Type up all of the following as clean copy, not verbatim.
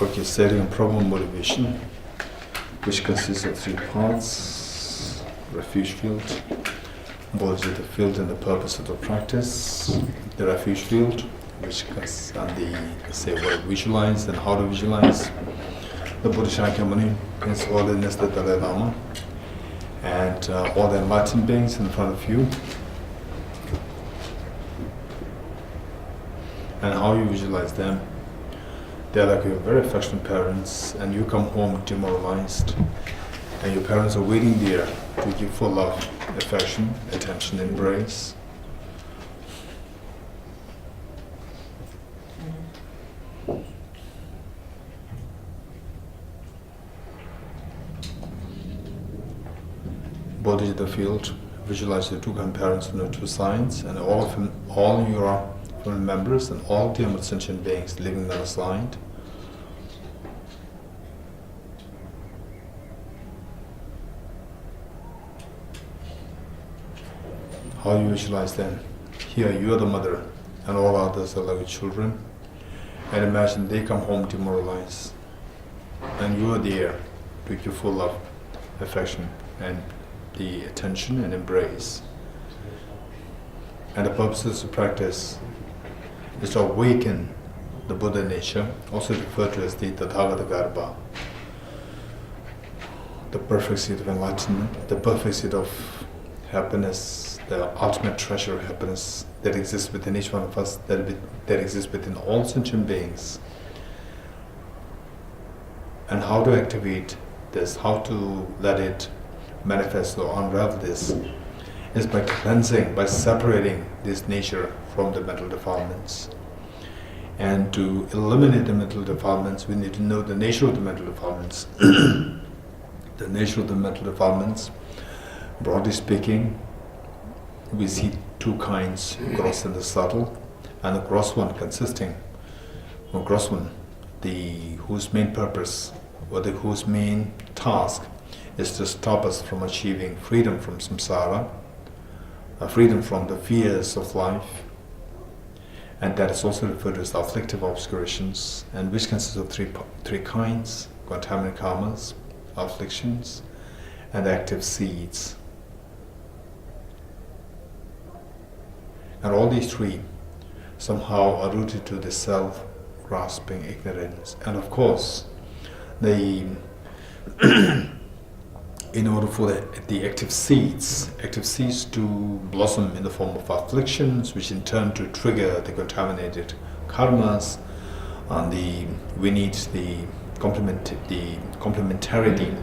Okay, setting a proper motivation, which consists of three parts: refuge field, bodhicitta the field and the purpose of the practice, the refuge field, which consists on the, say, what visualize and how to visualize, the Bodhisattva Muni, His Holiness the Dalai Lama, and all the enlightened beings in front of you, and how you visualize them. They're like your very affectionate parents, and you come home demoralized, and your parents are waiting there to give full love, affection, attention, embrace. Bodhicitta field, visualize your two grandparents on the two sides, and all your family members and all the sentient beings living on the side. How you visualize them? Here you are the mother, and all others are like your children. And imagine they come home demoralized, and you are there to give full love, affection, and the attention and embrace. And the purpose of the practice is to awaken the Buddha nature, also referred to as the Tathagata Garbha, the perfect state of enlightenment, the perfect state of happiness, the ultimate treasure of happiness that exists within each one of us, that exists within all sentient beings. And how to activate this, how to let it manifest or unravel this, is by cleansing, by separating this nature from the mental defilements. And to eliminate the mental defilements, we need to know the nature of the mental defilements. The nature of the mental defilements, broadly speaking, we see two kinds, gross and the subtle, and the gross one consisting, or gross one, whose main purpose, or whose main task is to stop us from achieving freedom from samsara, freedom from the fears of life, and that is also referred to as afflictive obscurations, and which consists of three kinds: contaminant karmas, afflictions, and active seeds. And all these three somehow are rooted to the self-grasping ignorance. And of course, in order for the active seeds to blossom in the form of afflictions, which in turn to trigger the contaminated karmas, and we need the complementarity.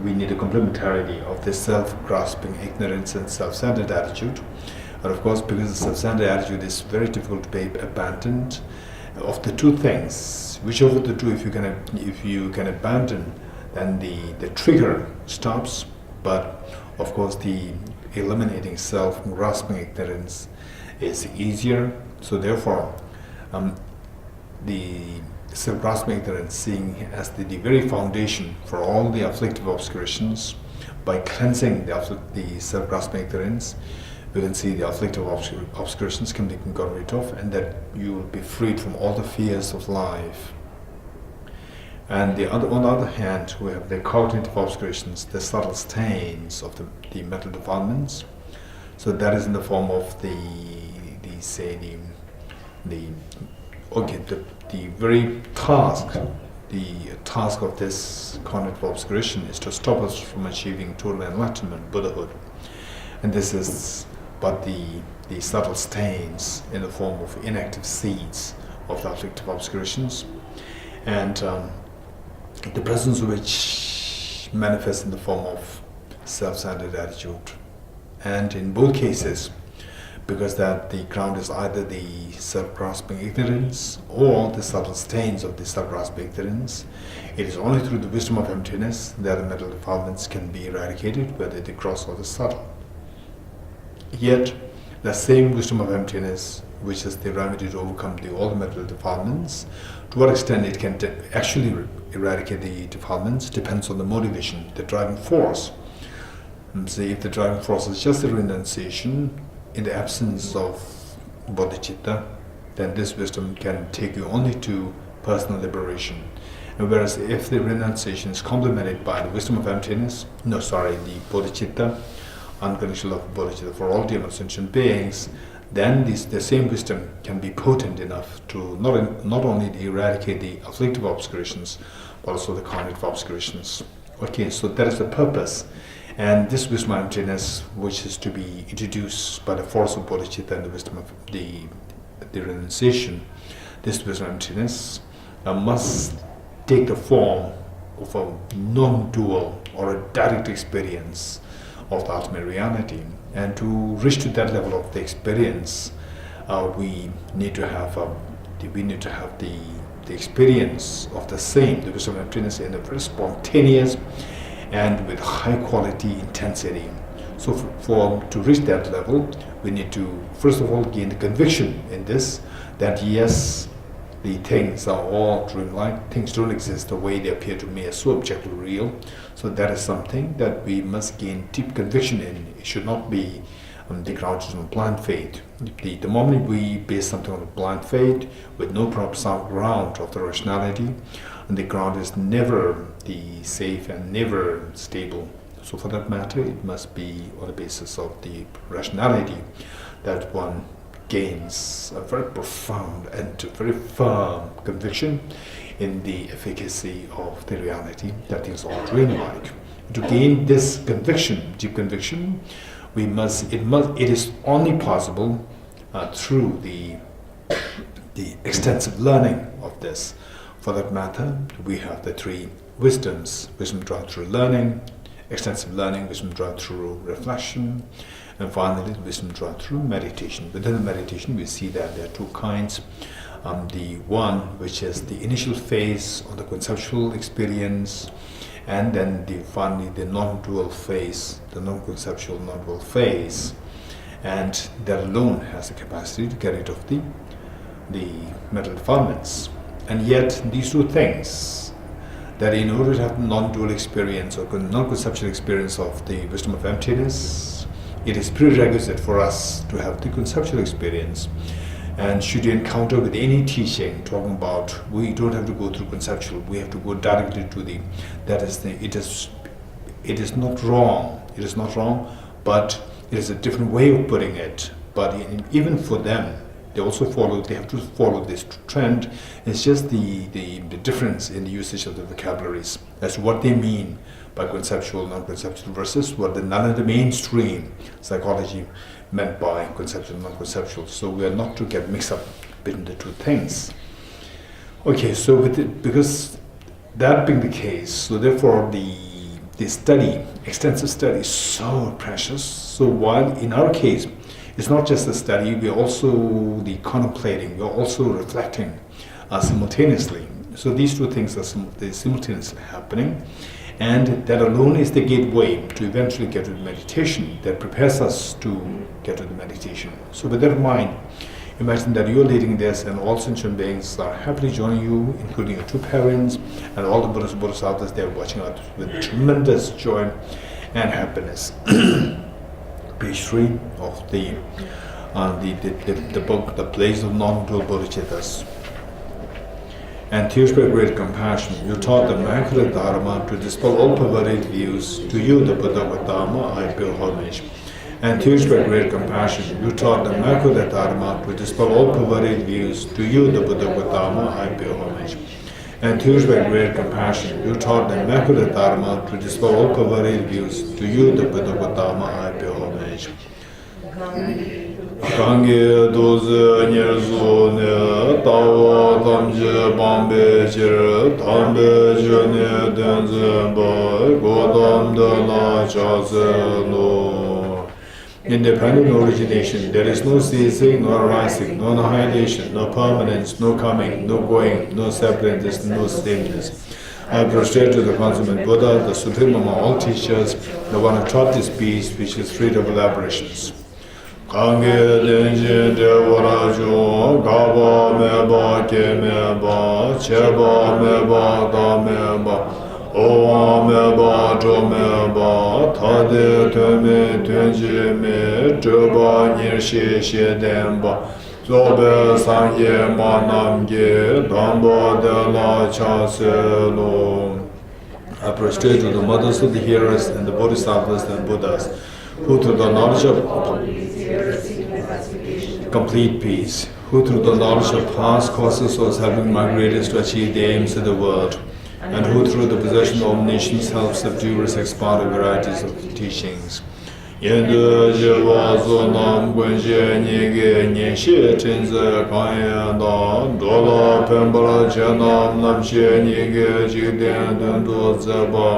We need a complementarity of the self-grasping ignorance and self-centered attitude. And of course, because the self-centered attitude is very difficult to be abandoned, of the two things, whichever of the two, if you can abandon, then the trigger stops. But of course, the eliminating self-grasping ignorance is easier. So therefore, the self-grasping ignorance, seeing as the very foundation for all the afflictive obscurations, by cleansing the self-grasping ignorance, we can see the afflictive obscurations can be got rid of, and that you will be freed from all the fears of life. And on the other hand, we have the cognitive obscurations, the subtle stains of the mental defilements. So that is in the form of the very task of this cognitive obscuration is to stop us from achieving total enlightenment, Buddhahood. And this is but the subtle stains in the form of inactive seeds of the afflictive obscurations, and the presence of which manifests in the form of self-centered attitude. And in both cases, because that the ground is either the self-grasping ignorance or the subtle stains of the self-grasping ignorance, it is only through the wisdom of emptiness that the mental defilements can be eradicated, whether the gross or the subtle. Yet, the same wisdom of emptiness, which is the remedy to overcome all the mental defilements, to what extent it can actually eradicate the defilements depends on the motivation, the driving force. See, if the driving force is just the renunciation, in the absence of bodhicitta, then this wisdom can take you only to personal liberation. And whereas if the renunciation is complemented by the wisdom of emptiness, the bodhicitta, unconditional love of bodhicitta for all demon sentient beings, then the same wisdom can be potent enough to not only eradicate the afflictive obscurations, but also the cognitive obscurations. Okay, so that is the purpose. And this wisdom of emptiness, which is to be introduced by the force of bodhicitta and the wisdom of the renunciation, this wisdom of emptiness must take the form of a non-dual or a direct experience of the ultimate reality. And to reach to that level of the experience, we need to have the experience of the same, the wisdom of emptiness, in a very spontaneous and with high quality intensity. So to reach that level, we need to first of all gain the conviction in this, that yes, the things are all dreamlike, things don't exist the way they appear to me as so objectively real. So that is something that we must gain deep conviction in. It should not be the ground on blind faith. The moment we base something on a blind faith with no proper sound ground of the rationality, and the ground is never the safe and never stable. So for that matter, it must be on the basis of the rationality that one gains a very profound and very firm conviction in the efficacy of the reality that things are dreamlike. To gain this conviction, deep conviction, it is only possible through the extensive learning of this. For that matter, we have the three wisdoms: wisdom drawn through learning, extensive learning, wisdom drawn through reflection, and finally wisdom drawn through meditation. Within the meditation, we see that there are two kinds. The one which is the initial phase of the conceptual experience, and then finally the non-dual phase, the non-conceptual non-dual phase, and that alone has the capacity to get rid of the mental defilements. And yet these two things, that in order to have non-dual experience or non-conceptual experience of the wisdom of emptiness, it is prerequisite for us to have the conceptual experience. And should you encounter with any teaching talking about we don't have to go through conceptual, we have to go directly to it is not wrong. It is not wrong, but it is a different way of putting it. But even for them, they have to follow this trend. It's just the difference in the usage of the vocabularies as to what they mean by conceptual, non-conceptual versus what the mainstream psychology meant by conceptual, non-conceptual. So we are not to get mixed up between the two things. Okay, so because that being the case, so therefore the study, extensive study, is so precious. So while in our case, it's not just the study, we're also the contemplating, we're also reflecting simultaneously. So these two things are simultaneously happening, and that alone is the gateway to eventually get to the meditation that prepares us to get to the meditation. So with that in mind, imagine that you're leading this and all sentient beings are happily joining you, including your two parents and all the Buddhas and Bodhisattvas. They're watching out with tremendous joy and happiness. Page 3 of the book, The Place of Non-Dual Bodhicittas. And tears by great compassion, you taught the Immaculate Dharma to dispel all perverted views. To you, the Buddha Gautama, I pay homage. And tears by great compassion, you taught the Immaculate Dharma to dispel all perverted views. To you, the Buddha Gautama, I pay homage. And tears by great compassion, you taught the Immaculate Dharma to dispel all perverted views. To you, the Buddha Gautama, I pay homage. Kange doze nyerzo ne tawa tamje bambe jir tambe jene denze ba godam de la chaze no. Independent origination, there is no ceasing, no arising, no annihilation, no permanence, no coming, no going, no separateness, no sameness. I prostrate to the consummate Buddha, the supreme among all teachers, the one who taught this peace, which is freed of elaborations. Kange denje devara jo, gaba meba ke meba, cheba meba da meba, owa meba jo meba, tade teme tenje me, jeba nir she she denba, Zobe Sangye Manamge Dambo de la Chaselo. I prostrate to the mothers of the hearers and the bodhisattvas and Buddhas, who through the knowledge of complete peace, who through the knowledge of past causes souls having migrated to achieve the aims of the world, and who through the possession of omniscience help subdue or expand the varieties of teachings. Yende Jiva Sunam Guanxie Nige Nianxie Chenze Kanyan Dan Dola Pembala Chenam Namxie Nige Jigdian Dundu Zeba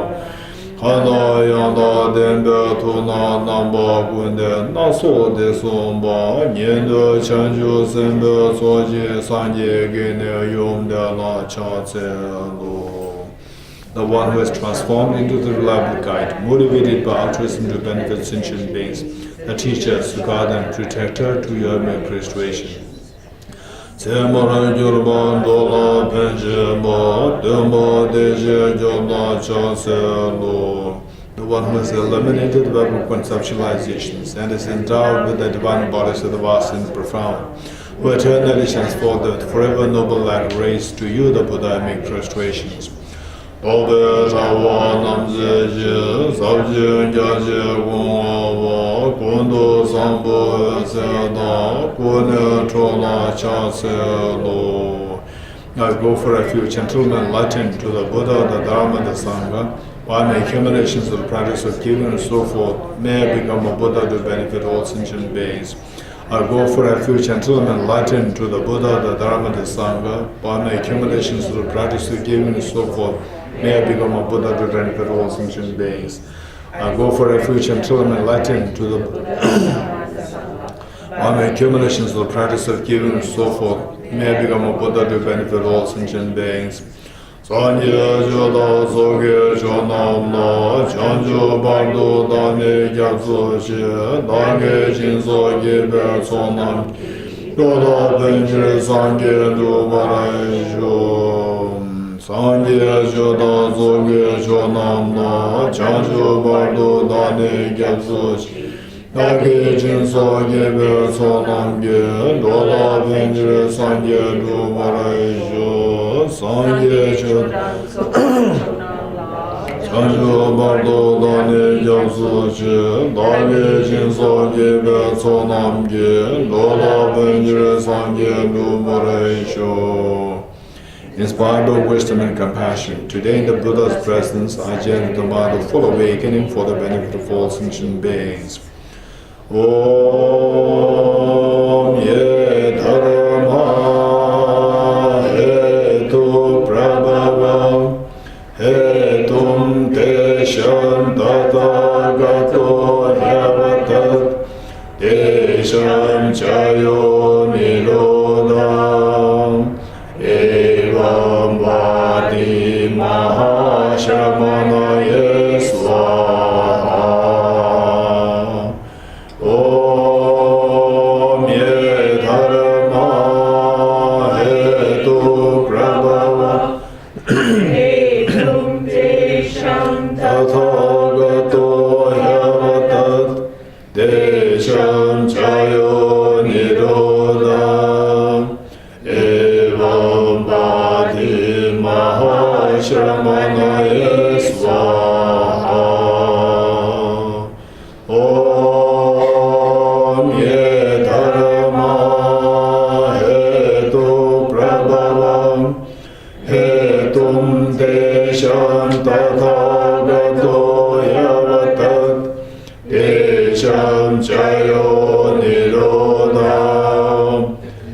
Hana Yanda Denbe Tuna Namba Gunde Naso De Sumba Nyende Chanju Sembe Soji Sanje Gene Yum De La Cha Zelu. The one who is transformed into the reliable guide, motivated by altruism to benefit sentient beings, the teacher, the guard and protector to your restoration. The one who has eliminated the web of conceptualizations and is endowed with the divine bodies of the vast and profound, who eternally shines forth the forever noble light rays to you, the Buddha, make restorations. Obe Shawa Namze Je, Sabje Gyaje Gongwa, Kondo Sambo Seda, Kone Chola Chaselo. I go for refuge until men enlightened to the Buddha, the Dharma, the Sangha, while my accumulations of the practice of giving and so forth may become a Buddha to benefit all sentient beings. I go for refuge until I am enlightened to the Buddha, the Dharma, the Sangha, by my accumulations of the practice of giving and so forth, may I become a Buddha to benefit all sentient beings. I go for refuge until I am enlightened to the by my accumulations of the practice of giving and so forth, may I become a Buddha to benefit all sentient beings. Sanye Joda Soge Chonam Na Chanjo Bardo Dame Gyatso Che Dange Jinso Gebe Sonam Yoda Benjir Sangye Dubarai Shom Sanye Joda Soge Chonam Na Chanjo Bardo Dame Gyatso Che Dange Jinso Gebe Sonam Yoda Benjir Sangye Dubarai Shom Sangye Chanjo Bardo Dane Gyatso Che Dage Jinso Gebe Sonam Ge Lola Benjire Sangye Lumare Sho. Inspired by wisdom and compassion, today in the Buddha's presence, I chant the mind of full awakening for the benefit of all sentient beings. Om Ye Dharma Hetum Desham Tathagato Yavatat Desham Chayo Nirodham Evam Vadi Mahashamanaye Swaha. Om Ye Dharma Hetu Prabhava Tathagato Yavatat Desham Chayo Nirodham Evam Vadi Mahashamanaye Swaha. Om Ye Dharma Hetu Prabhavam Hetum Desham Tathagato Yavatat Desham Chayo Nirodham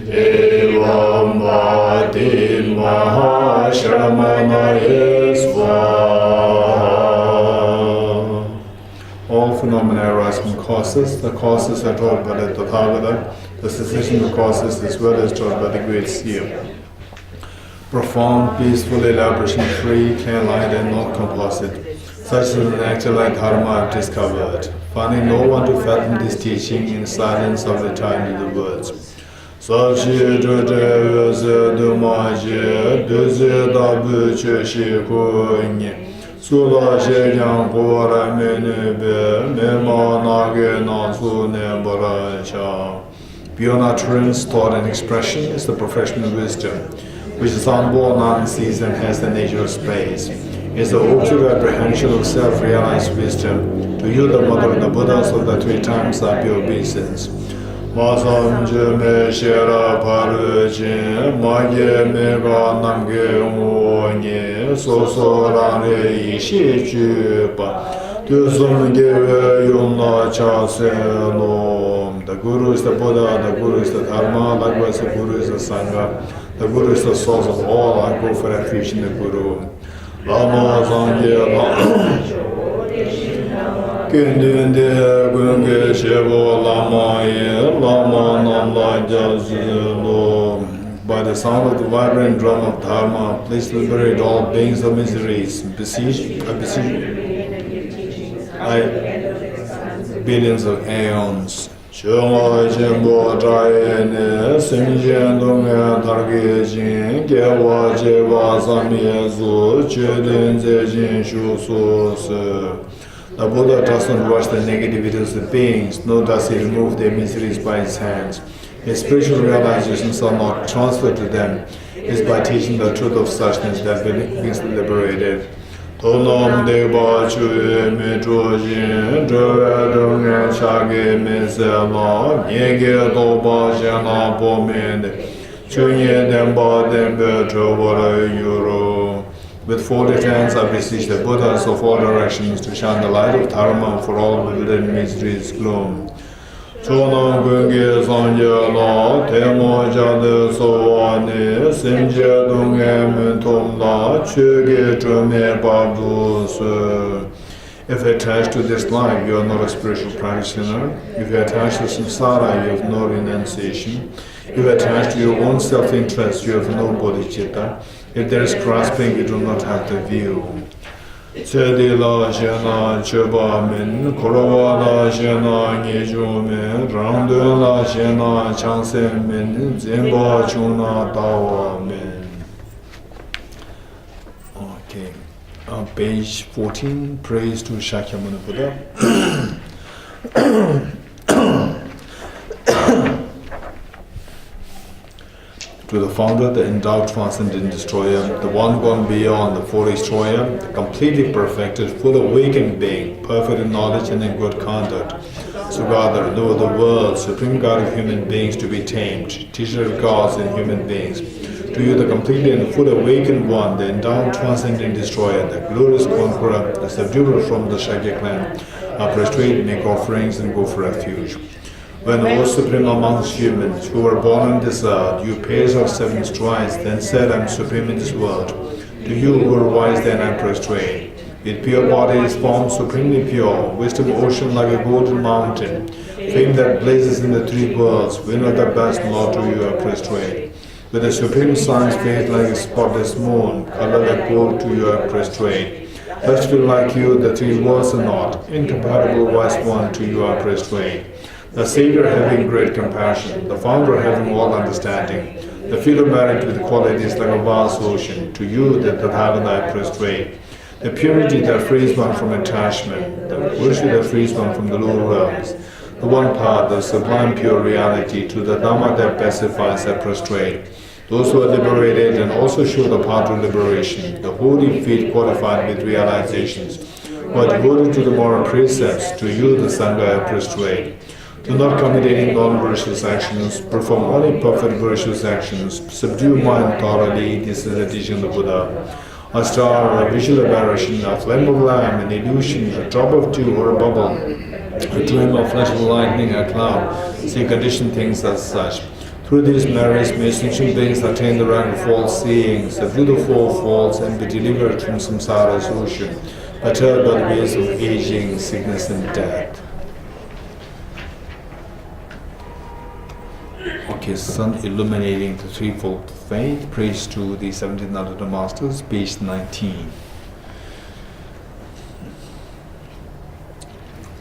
Evam Vadi Mahashamanaye Swaha. All phenomena arise from causes. The causes are taught by the Tathagata. The cessation of causes as well as taught by the great seer. Profound, peaceful, elaboration-free, clear-light, and not composite. Such is an actual dharma I've discovered, finding no one to fathom this teaching in silence of the time of the words. Sachi Jode Dumaji, Duzi Dabu Cheshi Kunyi, Sula Shekyang Kora Menebe, Mema Nage Nasu Nebarasha. Beyond utterance, thought, and expression is the professional wisdom, which is unborn, unsees, and has the nature of space. Is the object apprehension of self-realized wisdom. To you, the mother and the Buddhas of the three times are pure obeisance. Masam me shera parujin, magye me ga namge monye, so rane ishi chupa, tu sum give yumna cha selom. The Guru is the Buddha, the Guru is the Dharma, likewise the Guru is the Sangha, the Guru is the source of all. I go for refuge in the Guru. Lama Sangye Lama Kindinde Gunge Shevo Lama Ye Lama Namla Jazilo. By the sound of the vibrant drum of Dharma, please liberate all beings of miseries. I beseech billions of aeons. Shema Jimbo Jayene, Simjen Dunga Targe Jin, Gewa Jeva Samyezu, Chudin Zejin Shusu. The Buddha doesn't watch the negativities of the beings, nor does he remove their miseries by his hands. His spiritual realizations are not transferred to them. It is by teaching the truth of suchness that beings are liberated. Tonam deba chue me chojin, zhewe dunga chage me sema, nyege doba jena pomende, chunye denba denbe chobara yuro. With folded hands I beseech the Buddhas of all directions to shine the light of Dharma for all bewildered miseries gloom. Chonam gunge sanje la, temo jade sowane, simje dunge mentom la, chuge chume bardu. If attached to this life, you are not a spiritual practitioner. If you are attached to samsara, you have no renunciation. If you are attached to your own self-interest, you have no bodhicitta. If there is grasping, you do not have the view. Tsedi la shena cheba min, korowa la shena nyeju min, rangdu la shena changse min, zenba chuna dawa min. Okay. Page 14, Praise to Shakyamuni Buddha. To the founder, the endowed transcendent destroyer, the one gone beyond the four destroyer, the completely perfected, full awakened being, perfect in knowledge and in good conduct. So God, there are no other world, supreme God of human beings to be tamed, teacher of gods and human beings. To you, the completely and full awakened one, the endowed transcendent destroyer, the glorious conqueror, the subduer from the Shakya clan, I prostrate, make offerings, and go for refuge. When O Supreme amongst humans who were born on this earth, you paced our 7 strides, then said, I am supreme in this world. To you who are wise, then I prostrate. With pure bodies formed supremely pure, wisdom ocean like a golden mountain, fame that blazes in the 3 worlds, winner of the best, Lord, to you I prostrate. With the supreme sun's face like a spotless moon, color like gold, to you I prostrate. Versatile like you, the 3 worlds are not, incompatible wise one, to you I prostrate. The Savior having great compassion, the Founder having all understanding, the field of merit with qualities like a vast ocean, to you the Tathagata I prostrate. The purity that frees one from attachment, the virtue that frees one from the lower realms, the one path, the sublime pure reality, to the Dhamma that pacifies I prostrate. Those who are liberated and also show the path to liberation, the holy feet qualified with realizations, who are devoted to the moral precepts, to you the Sangha I prostrate. Do not commit any non-virtuous actions, perform only perfect virtuous actions, subdue mind thoroughly, this is the teaching of the Buddha. A star, a visual aberration, a flame of lamp, an illusion, a drop of dew or a bubble, a gleam of flash of lightning, a cloud, see conditioned things as such. Through these merits may sentient beings attain the rank of false seeing, subdue the 4 faults, and be delivered from samsara's ocean, perturbed by the ways of aging, sickness and death. Okay, Sun illuminating the threefold faith. Praise to the 17th Advaita Masters, page 19.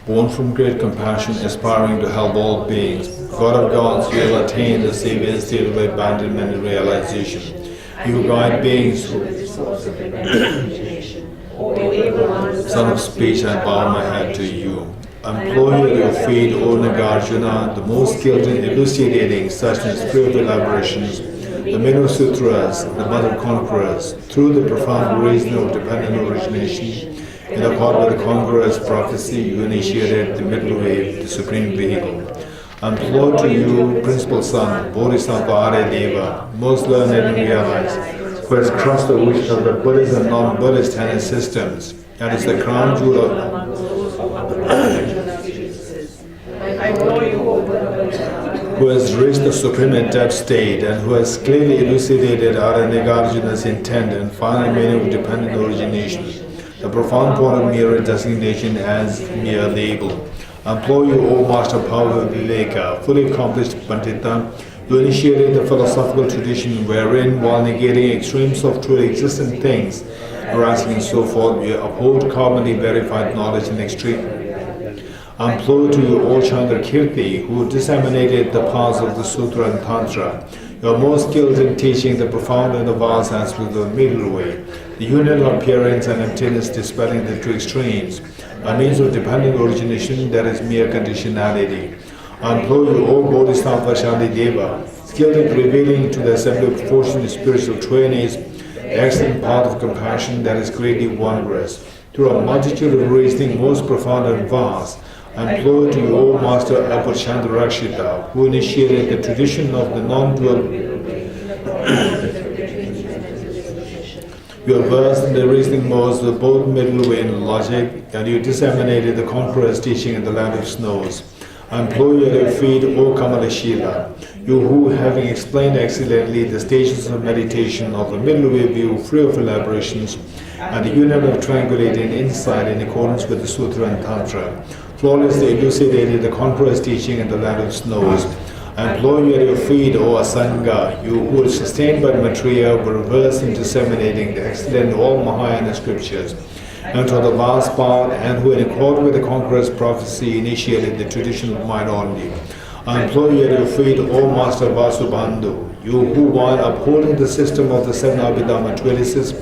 Born from great compassion, aspiring to help all beings, God of gods, you have attained the saving state of abandonment and realization. You guide beings who... Son of speech, I bow my head to you. Employ at your feet, O Nagarjuna, the most skilled in elucidating such spiritual elaborations, the Menu Sutras, the Mother Conquerors, through the profound reason of dependent origination, in accord with the congruous prophecy, you initiated the middle wave, the supreme vehicle. Employ to you, principal son, Bodhisattva Aryadeva, most learned and realized, who has crossed the ocean of the Buddhist and non-Buddhist tenet systems, and is the crown jewel of who has reached the supreme adept state and who has clearly elucidated Nagarjuna's intent and final meaning of dependent origination, the profound point of mere designation as mere label. Employ you, O Master Power Viveka, fully accomplished Pandita, you initiated the philosophical tradition wherein, while negating extremes of truly existent things, arising and so forth, you uphold commonly verified knowledge in extreme. Employ to you, O Chandra Kirti, who disseminated the paths of the Sutra and Tantra. You are most skilled in teaching the profound and the vast aspects of the middle way, the union of appearance and emptiness dispelling the two extremes, a means of dependent origination that is mere conditionality. Employ you, O Bodhisattva Shantideva, skilled in revealing to the assembly of fortunate spiritual trainees the excellent path of compassion that is greatly wondrous. Through a multitude of reasoning most profound and vast, employ to you, O Master Apachandrakshita, who initiated the tradition of the non-dual. You are versed in the reasoning modes of both middle way and logic, and you disseminated the conqueror's teaching in the land of snows. Employ at your feet, O Kamalashila, you who, having explained excellently the stages of meditation of the middle way view free of elaborations, and the union of tranquility and insight in accordance with the Sutra and Tantra, flawlessly elucidated the conqueror's teaching in the land of snows. Employ you at your feet, O Asanga, you who were sustained by Maitreya, were versed in disseminating the excellent all Mahayana scriptures, and to the last part, and who, in accord with the conqueror's prophecy, initiated the tradition of mind only. Employ you at your feet, O Master Vasubandhu, you who, while upholding the system of the seven Abhidhamma treatises,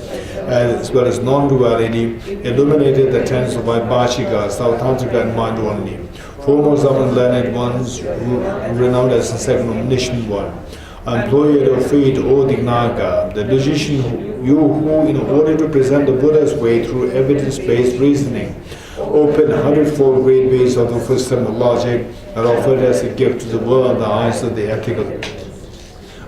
as well as non-duality, illuminated the tenets of Vaibhashika, Sautantrika, and mind only. Foremost among learned ones, who renowned as the second omniscient one. Employ at your feet, O Dignaga, the logician, you who, in order to present the Buddha's way through evidence-based reasoning, opened 100-fold great ways of the wisdom of logic and offered as a gift to the world the eyes of the ethical.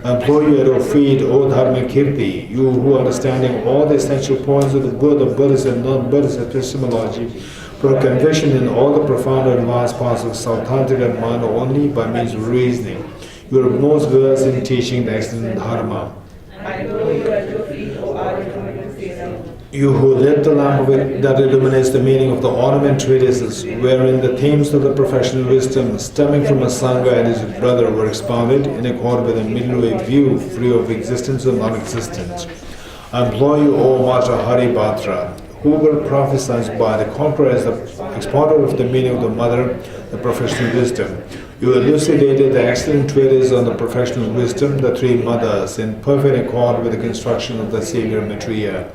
Employ you at your feet, O Dharmakirti, you who, understanding all the essential points of the Buddhist and non-Buddhist epistemology, brought conviction in all the profound and vast parts of Sautantrika and mind only by means of reasoning. You are most versed in teaching the excellent Dharma. You who lit the lamp that illuminates the meaning of the ornament treatises, wherein the themes of the professional wisdom stemming from a Sangha and his brother were expounded in accord with a middle way view free of existence or non-existence. Employ you, O Master Haribhatra, who were prophesied by the conqueror as the expounder of the meaning of the mother, the professional wisdom. You elucidated the excellent treatise on the professional wisdom, the three mothers, in perfect accord with the construction of the Savior Maitreya.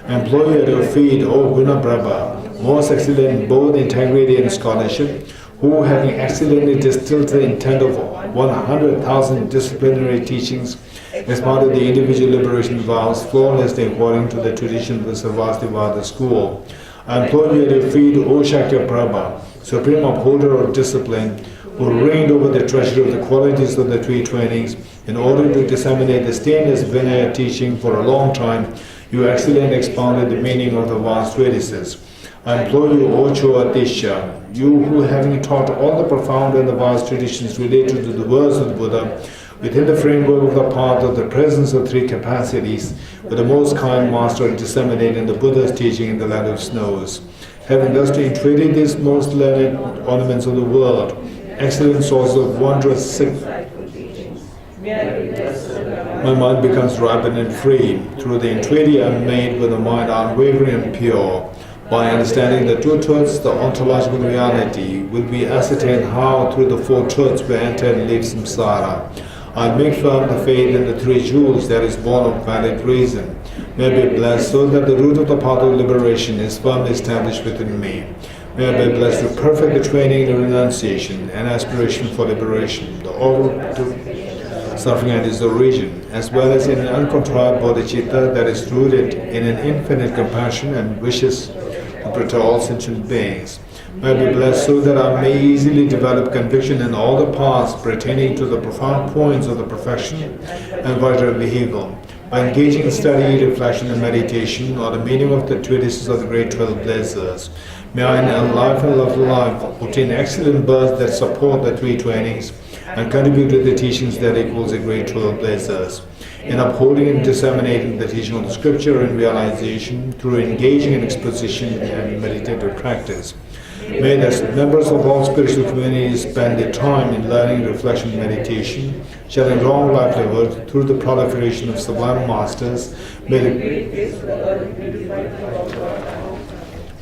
Employ at your feet, O Gunaprabha, most excellent in both integrity and scholarship, who, having excellently distilled the intent of 100,000 disciplinary teachings, expounded the individual liberation vows flawlessly according to the tradition of the Sarvastivada school. Employ you at your feet, O Shakyaprabha, supreme upholder of discipline, who reigned over the treasure of the qualities of the three trainings in order to disseminate the stainless Vinaya teaching for a long time. You excellently expounded the meaning of the vast treatises. I implore you, O Choatisha, you who, having taught all the profound and the vast traditions related to the words of the Buddha, within the framework of the path of the presence of three capacities, with the most kind master disseminating the Buddha's teaching in the land of snows. Having thus entreated these most learned ornaments of the world, excellent source of wondrous my mind becomes ripened and free. Through the entreaty I am made with a mind unwavering and pure. By understanding the two truths, the ontological reality will be ascertained how through the four truths we enter and leave samsara. I make firm the faith in the three jewels that is born of valid reason. May I be blessed so that the root of the path of liberation is firmly established within me. May I be blessed with perfect training in renunciation and aspiration for liberation, the order to suffering and its origin, as well as in an uncontrolled bodhicitta that is rooted in an infinite compassion and wishes to protect all sentient beings. May I be blessed so that I may easily develop conviction in all the paths pertaining to the profound points of the perfection and vital vehicle. By engaging in study, reflection, and meditation on the meaning of the treatises of the great 12 blazers, may I in a life and love life obtain excellent births that support the three trainings and contribute to the teachings that equals the great 12 blazers. In upholding and disseminating the teaching of the scripture and realization through engaging in exposition and meditative practice, may the members of all spiritual communities spend their time in learning, reflection, and meditation, sharing long livelihood through the proliferation of sublime masters.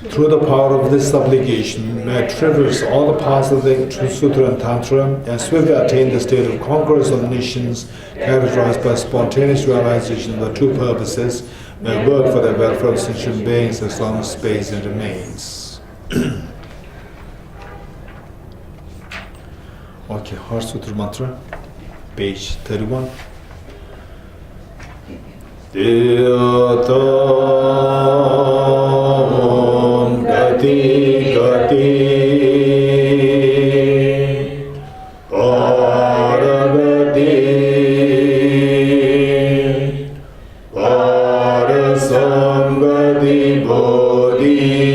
Through the power of this obligation, may I traverse all the paths of the Sutra and Tantra and swiftly attain the state of conqueror's omniscience, characterized by spontaneous realization of the true purposes. May I work for the welfare of sentient beings as long as space remains. Okay, Heart Sutra Mantra, page 31. Om Gati Gati Paragati Parasangati Bodhisvatyata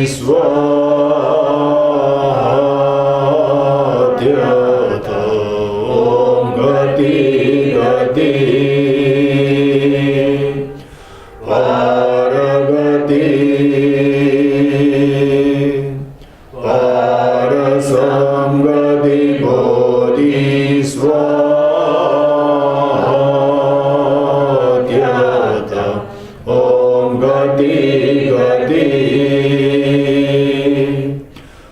Om Gati Gati Paragati Parasangati Bodhisvatyata Om Gati Gati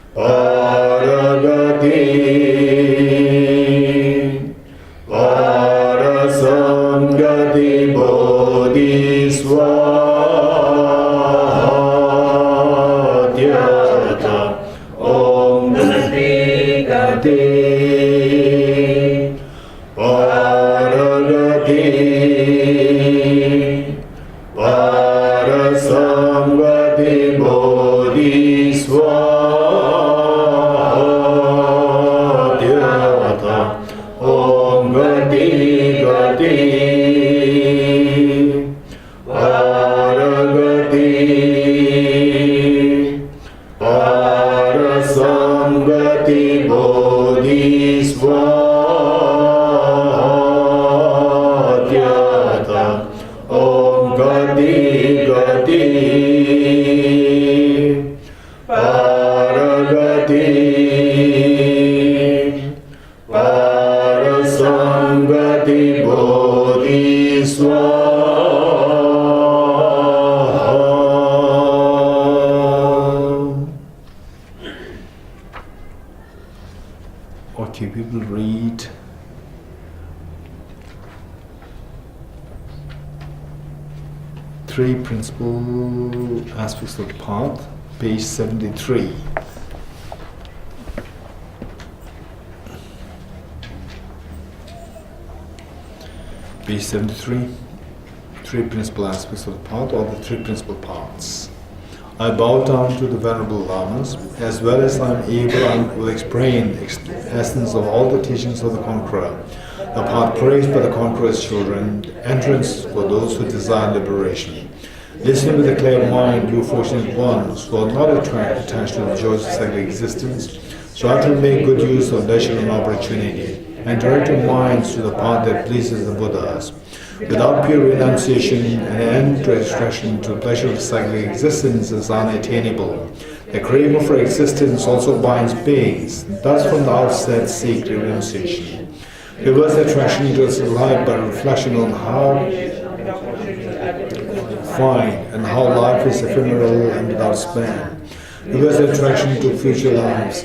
Paragati Parasangati Bodhisvatyata Om Gati Gati Paragati Parasangati Bodhisvatyata Om Gati Gati Paragati Parasangati Bodhisvatyata Om Gati Gati Paragati Parasangati Bodhisvatyata. Okay, we will read three principal aspects of the path, page 73. Page 73, three principal aspects of the path, or the three principal paths. I bow down to the Venerable Lamas, as well as I am able, I will explain the essence of all the teachings of the Conqueror, the path praised by the Conqueror's children, the entrance for those who desire liberation. Listen with a clear mind, you fortunate ones who are not attached to the joys of secular existence, so I to make good use of leisure and opportunity, and direct your minds to the path that pleases the Buddhas. Without pure renunciation, an end to extraction to the pleasure of secular existence is unattainable. The craving for existence also binds beings, thus from the outset seek renunciation. Reverse attraction to a life by reflection on how fine and how life is ephemeral and without span. Reverse attraction to future lives,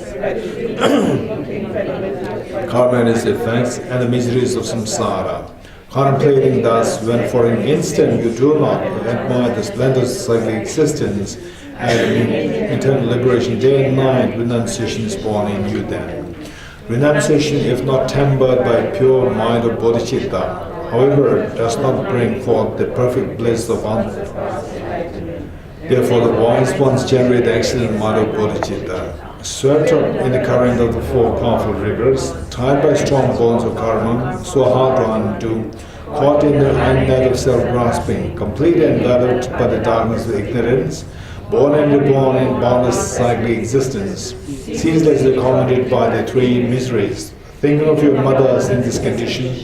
karma and its effects, and the miseries of samsara. Contemplating thus, when for an instant you do not admire the splendor of secular existence internal liberation day and night. Renunciation is born in you then. Renunciation, if not tempered by pure mind of bodhicitta, however, does not bring forth the perfect bliss of Ananda. Therefore, the wise ones generate the excellent mind of bodhicitta. Swept up in the current of the four powerful rivers, tied by strong bonds of karma, so hard to undo, caught in the iron net of self-grasping, completely enveloped by the darkness of ignorance, born and reborn in boundless cyclic existence, ceaselessly tormented by the three miseries. Thinking of your mothers in this condition,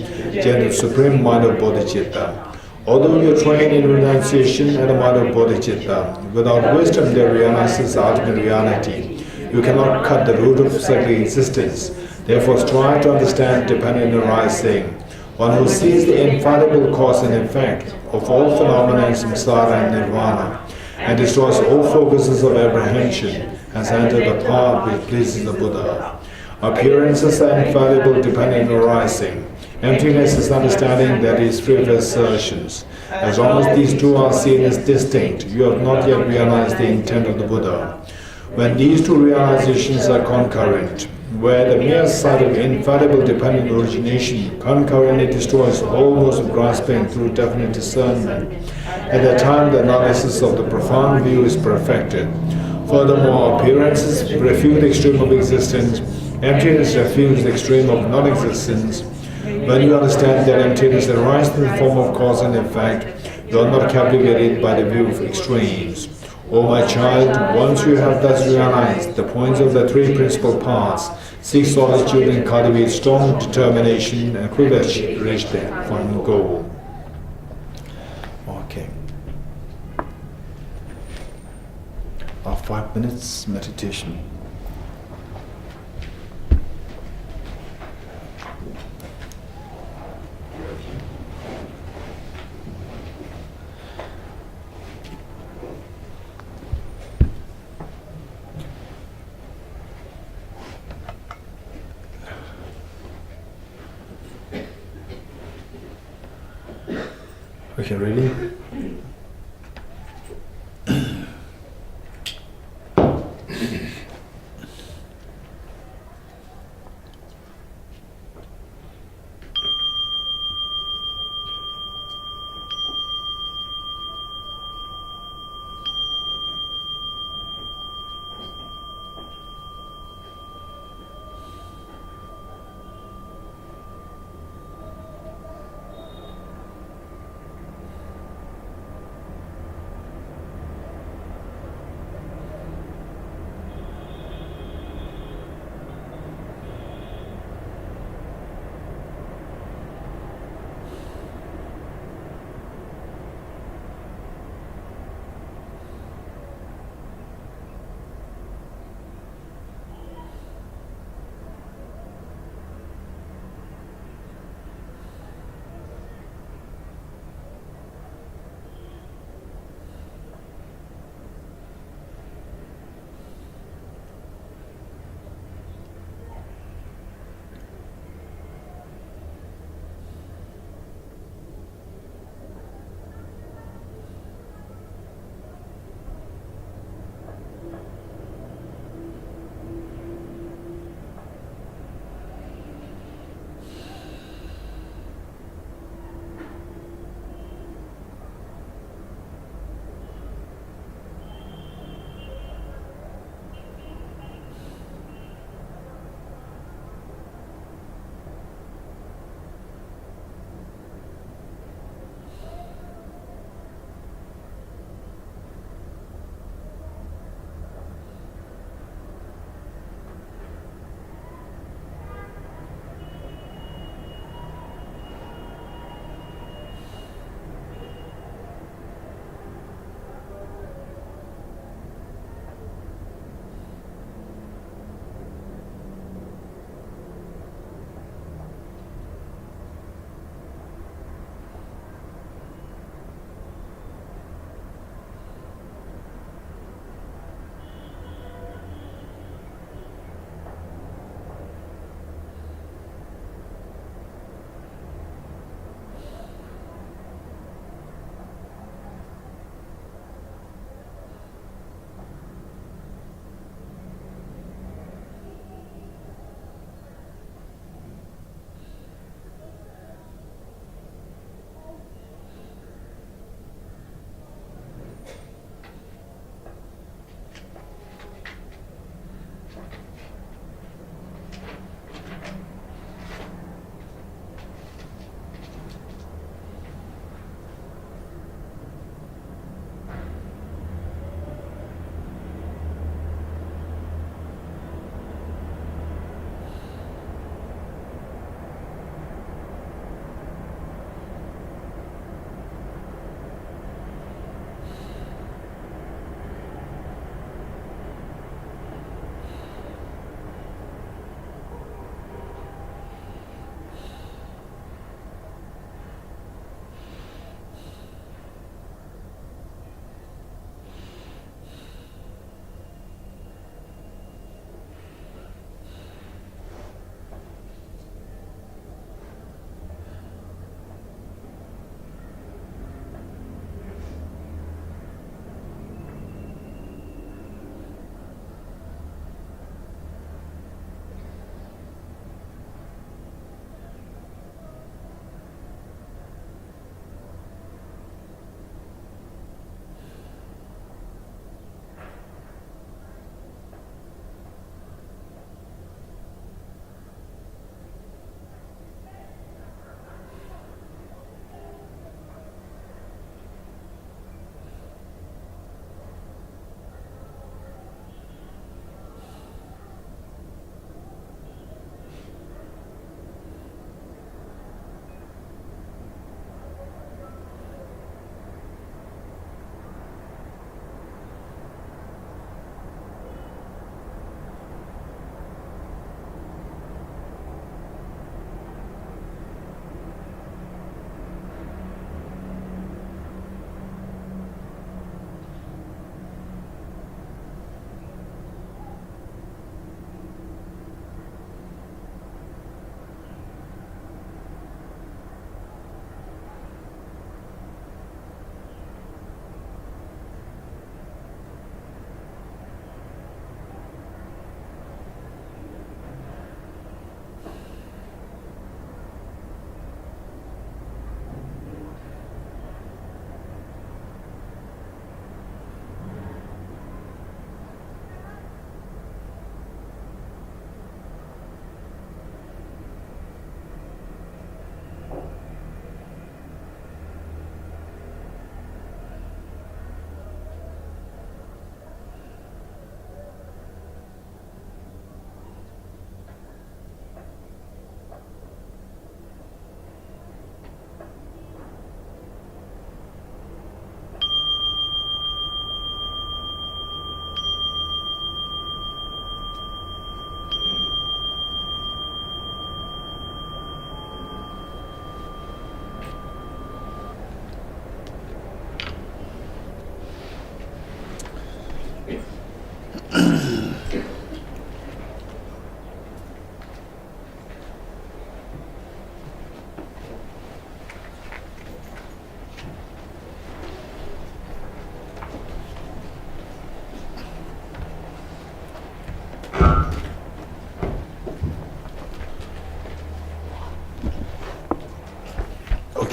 generate supreme mind of bodhicitta. Although you train in renunciation and the mind of bodhicitta, without wisdom there realizes ultimate reality. You cannot cut the root of cyclic existence. Therefore strive to understand dependent arising. One who sees the infallible cause and effect of all phenomena in samsara and nirvana, and destroys all focuses of apprehension, has entered the path which pleases the Buddha. Appearances are infallible dependent arising. Emptiness is understanding that is free of assertions. As long as these two are seen as distinct, you have not yet realized the intent of the Buddha. When these two realizations are concurrent, where the mere sight of infallible dependent origination concurrently destroys all modes of grasping through definite discernment, at that time the analysis of the profound view is perfected. Furthermore, appearances refute the extreme of existence, emptiness refutes the extreme of non-existence. When you understand that emptiness arises in the form of cause and effect, you are not captivated by the view of extremes. O my child, once you have thus realized the points of the three principal paths, seek solitude and cultivate strong determination and quickly reach the final goal. Okay. Our 5 minutes meditation. Okay, ready?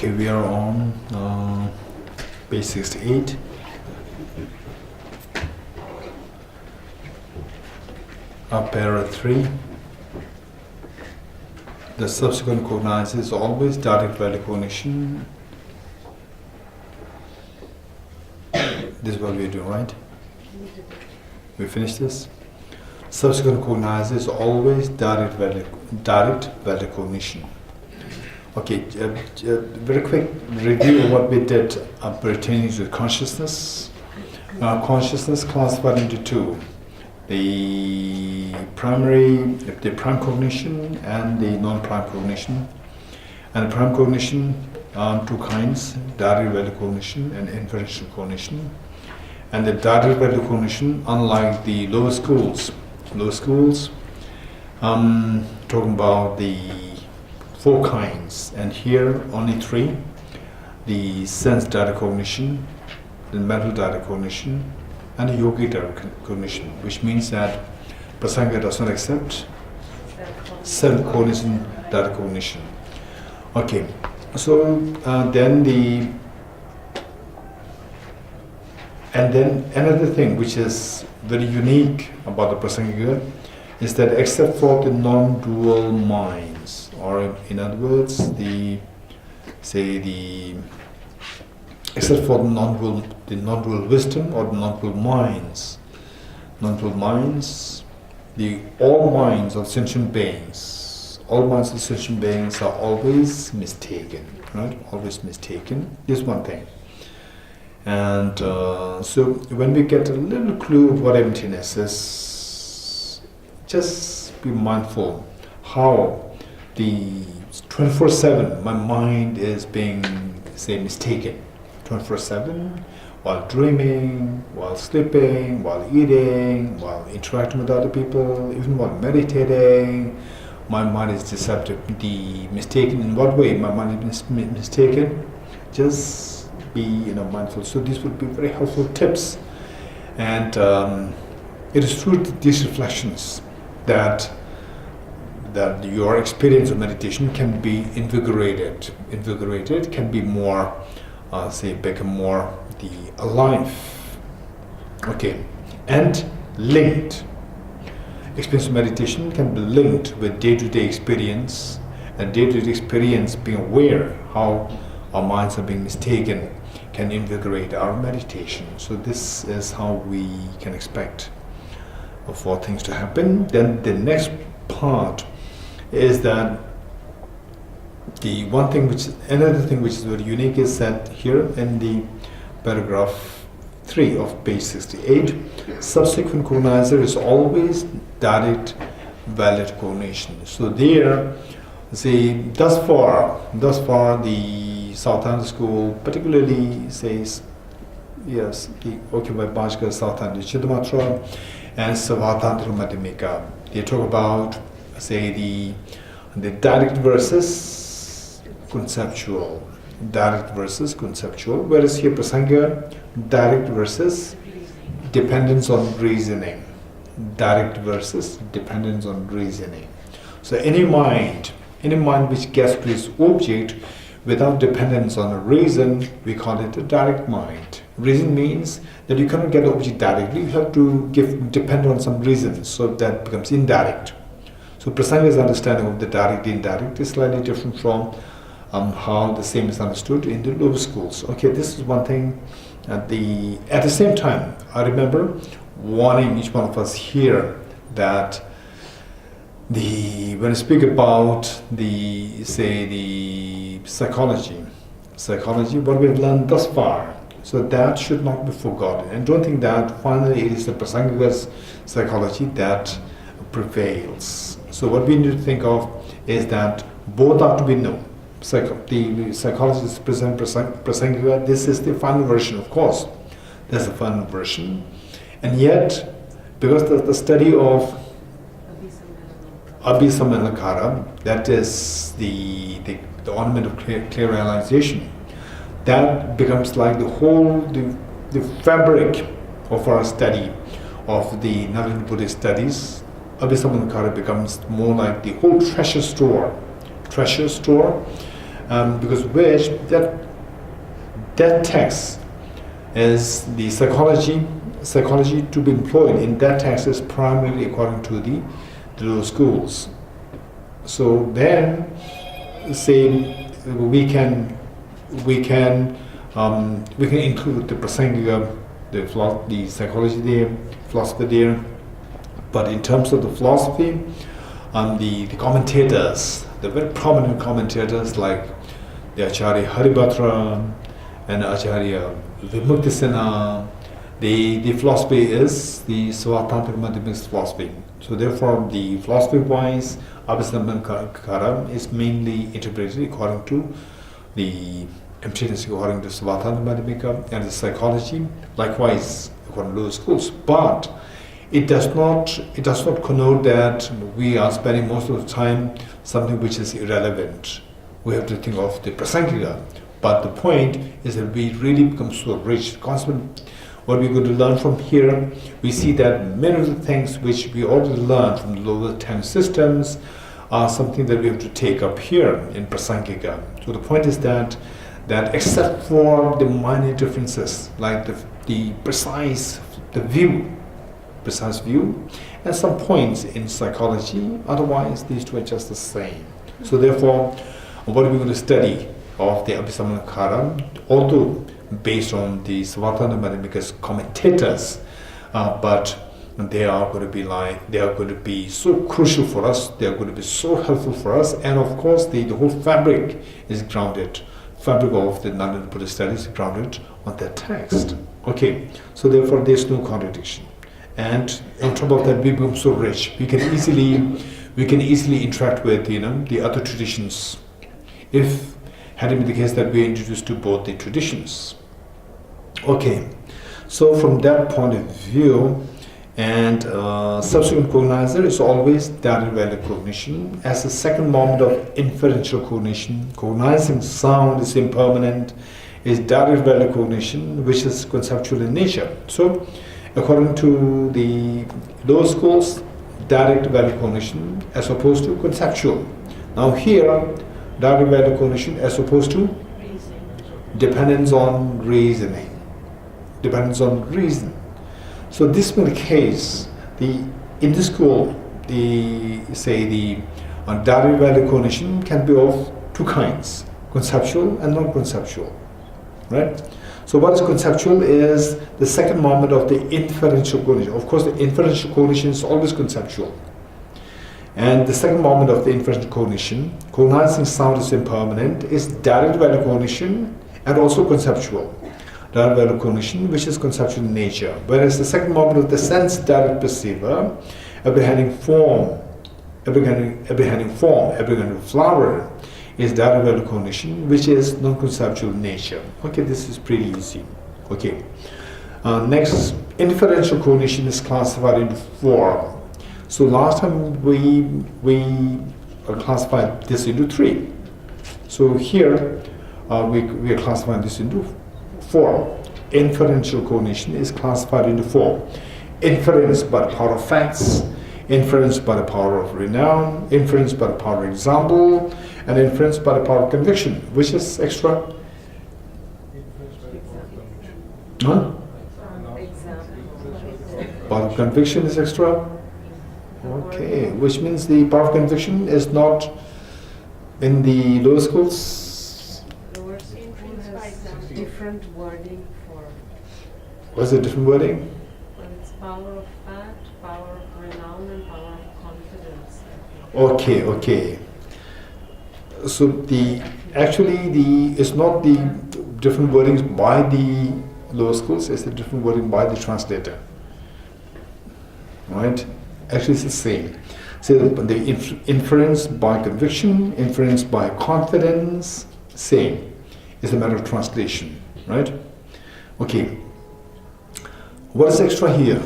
Okay, we are on page 68. Para 3. The subsequent cognizes always direct value cognition. This is what we're doing, right? We finished this? Subsequent cognizes always direct value cognition. Okay, very quick review of what we did pertaining to consciousness. Consciousness classified into two: the prime cognition and the non-prime cognition. And the prime cognition, two kinds: direct value cognition and inferential cognition. And the direct value cognition, unlike the lower schools, talking about the 4 kinds, and here only 3: the sense direct cognition, the mental direct cognition, and the yogic direct cognition, which means that Prasanga does not accept self-cognizant direct cognition. Okay, so then another thing which is very unique about the Prasanga is that except for the non-dual minds, or in other words, except for the non-dual wisdom or the non-dual minds, all minds of sentient beings are always mistaken, right? Always mistaken. This is one thing. And so when we get a little clue of what emptiness is, just be mindful how the 24/7 my mind is being, say, mistaken. 24/7, while dreaming, while sleeping, while eating, while interacting with other people, even while meditating, my mind is deceptive. Mistaken in what way my mind is mistaken? Just be mindful. So these would be very helpful tips, and it is through these reflections that your experience of meditation can be invigorated, can be more, become more alive. Okay, and linked. Experience of meditation can be linked with day-to-day experience, and day-to-day experience, being aware how our minds are being mistaken, can invigorate our meditation. So this is how we can expect for things to happen. Then the next part is that another thing which is very unique is that here in the paragraph 3 of page 68, subsequent cognizer is always direct valid cognition. So there, thus far the Southern school particularly says, yes, the occupied Bajka Southern Chidamatra and Savatandra Madhyamika. They talk about, the direct versus conceptual. Whereas here Prasanga, direct versus dependence on reasoning. So any mind which gets to its object without dependence on a reason, we call it a direct mind. Reason means that you cannot get the object directly, you have to depend on some reason, so that becomes indirect. So Prasanga's understanding of the direct, indirect is slightly different from how the same is understood in the lower schools. Okay, this is one thing. At the same time, I remember warning each one of us here that when I speak about the psychology, what we have learned thus far, so that should not be forgotten. And don't think that finally it is the Prasanga's psychology that prevails. So what we need to think of is that both are to be known. The psychologists present Prasanga, this is the final version, of course. That's the final version. And yet, because the study of Abhisamanakara, that is the ornament of clear realization, that becomes like the fabric of our study of the Narendra Buddhist studies. Abhisamanakara becomes more like the whole treasure store because that text is the psychology to be employed in that text is primarily according to the law schools. So then, say we can include the prasangika, the psychology there, philosophy there. But in terms of the philosophy, the commentators, the very prominent commentators like the Acharya Haribhatra and Acharya Vimuktisena, the philosophy is the Svatantra Madhyamika philosophy. So therefore, the philosophy-wise, Abhisammankara is mainly interpreted according to the emptiness, according to Svatantra Madhyamika, and the psychology, likewise according to those schools. But it does not connote that we are spending most of the time something which is irrelevant. We have to think of the prasangika. But the point is that we really become so rich. What we're going to learn from here, we see that many of the things which we already learned from the lower 10 systems are something that we have to take up here in prasangika. So the point is that except for the minor differences, like the precise view, and some points in psychology, otherwise these two are just the same. So therefore, what are we going to study of the Abhisammankara, although based on the Svatantra Madhyamika's commentators, but they are going to be so crucial for us, they are going to be so helpful for us, and of course the whole fabric of the Nandana Buddhist studies is grounded on that text. Okay, so therefore there is no contradiction. And on top of that, we become so rich. We can easily interact with the other traditions, if had it been the case that we are introduced to both the traditions. Okay, so from that point of view, and subsequent cognizer is always direct value cognition. As the second moment of inferential cognition, cognizing sound is impermanent, is direct value cognition, which is conceptual in nature. So, according to the lower schools, direct value cognition as opposed to conceptual. Now here, direct value cognition as opposed to dependence on reasoning. Dependence on reason. So this being the case, in this school, direct value cognition can be of two kinds, conceptual and non-conceptual, right? So what is conceptual is the second moment of the inferential cognition. Of course, the inferential cognition is always conceptual. And the second moment of the inferential cognition, cognizing sound is impermanent, is direct value cognition and also conceptual. Direct value cognition, which is conceptual in nature. Whereas the second moment of the sense direct perceiver, apprehending form, apprehending flower, is direct value cognition, which is non-conceptual in nature. Okay, this is pretty easy. Okay. Next, inferential cognition is classified into four. So last time we classified this into three. So here we are classifying this into four. Inferential cognition is classified into four. Inference by the power of facts, inference by the power of renown, inference by the power of example, and inference by the power of conviction. Which is extra? Huh? Power of conviction is extra? Okay, which means the power of conviction is not in the lower schools? Lower schools has different wording for... What's the different wording? Well, it's power of fact, power of renown, and power of confidence. Okay. So it's not the different wordings by the lower schools, it's the different wording by the translator. Right? Actually, it's the same. So the inference by conviction, inference by confidence, same. It's a matter of translation, right? Okay. What is extra here?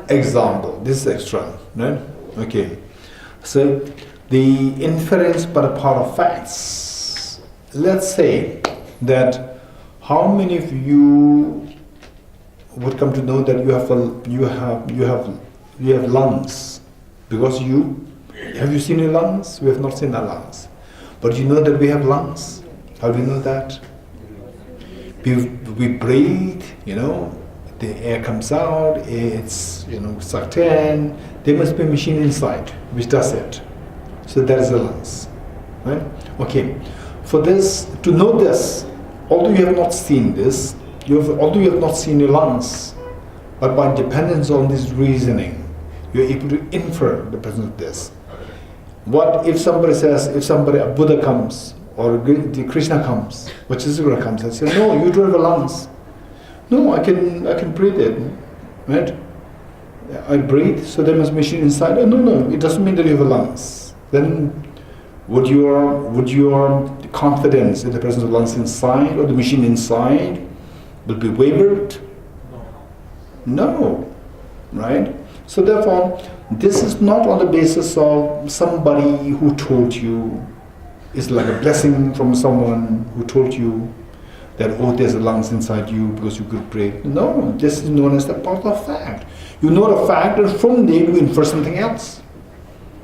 Example. This is extra, right? Okay. So the inference by the power of facts. Let's say that how many of you would come to know that you have lungs, because have you seen your lungs? We have not seen our lungs, But you know that we have lungs. How do you know that? We breathe, the air comes out, it's, sucked in. There must be a machine inside which does it. So that is the lungs, right? Okay, for this, to know this, although you have not seen this, although you have not seen your lungs, but by dependence on this reasoning, you're able to infer the presence of this. What if somebody says, a Buddha comes, or the Krishna comes, or Chisagura comes and says, no, you don't have lungs. No, I can breathe it, right? I breathe, so there must be a machine inside. Oh, no, it doesn't mean that you have lungs. Then would your confidence in the presence of lungs inside or the machine inside will be wavered? No, right? So therefore, this is not on the basis of somebody who told you. It's like a blessing from someone who told you that, oh, there's lungs inside you because you could breathe. No, this is known as the part of fact. You know the fact, and from there you infer something else.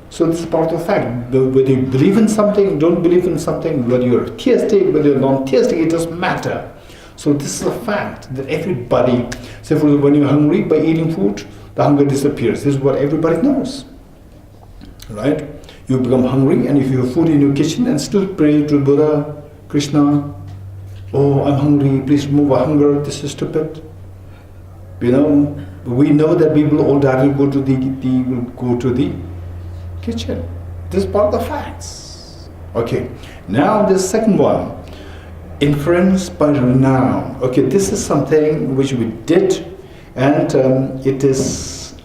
So this is part of fact. Whether you believe in something, don't believe in something, whether you're theistic, whether you're non-theistic, it doesn't matter. So this is a fact that everybody, say for example, when you're hungry, by eating food, the hunger disappears. This is what everybody knows, right? You become hungry, and if you have food in your kitchen and still pray to Buddha, Krishna, oh, I'm hungry, please remove our hunger, this is stupid. We know that we will all die, will go to the kitchen. This is part of the facts. Okay, now the second one, inference by renown. Okay, this is something which we did, and it is,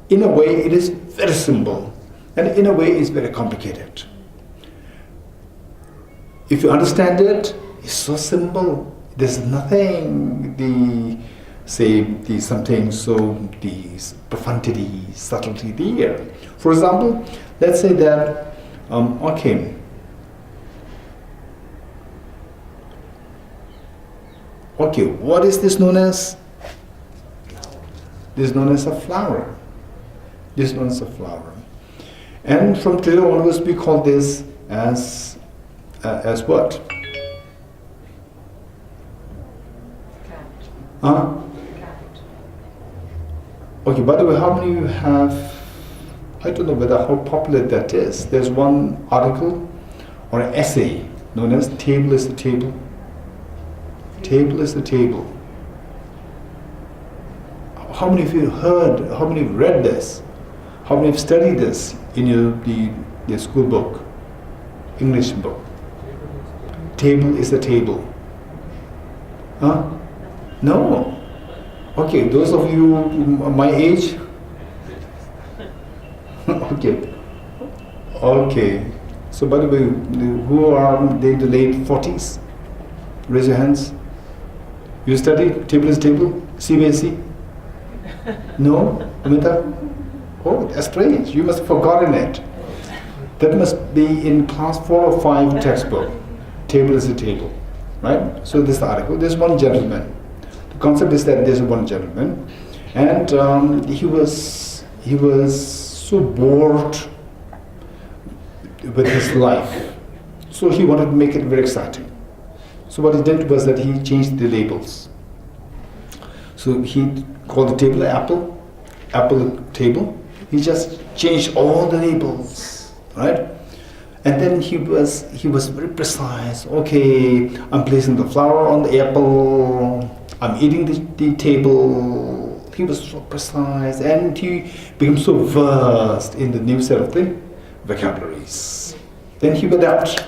in a way, it is very simple, and in a way, it's very complicated. If you understand it, it's so simple. There's nothing, the profundity, subtlety there. For example, let's say that, okay, what is this known as? This is known as a flower. This is known as a flower. And from today onwards, we call this as what? Cat. Huh? Cat. Okay, by the way, how many you have? I don't know how popular that is. There's one article or an essay known as Table is the Table. Table is the Table. How many of you heard, how many have read this? How many have studied this in your school book, English book? Table is the Table. Huh? No. Okay, those of you my age? Okay. So by the way, who are they in the late 40s? Raise your hands. You studied Table is Table? CBSE? No? Amita? Oh, that's strange. You must have forgotten it. That must be in class 4 or 5 textbook. Table is a table. Right? So this article, there's one gentleman. The concept is that there's one gentleman, and he was so bored with his life. So he wanted to make it very exciting. So what he did was that he changed the labels. So he called the table apple table. He just changed all the labels, right? And then he was very precise. Okay, I'm placing the flower on the apple. I'm eating the table. He was so precise, and he became so versed in the new set of the vocabularies. Then he went out.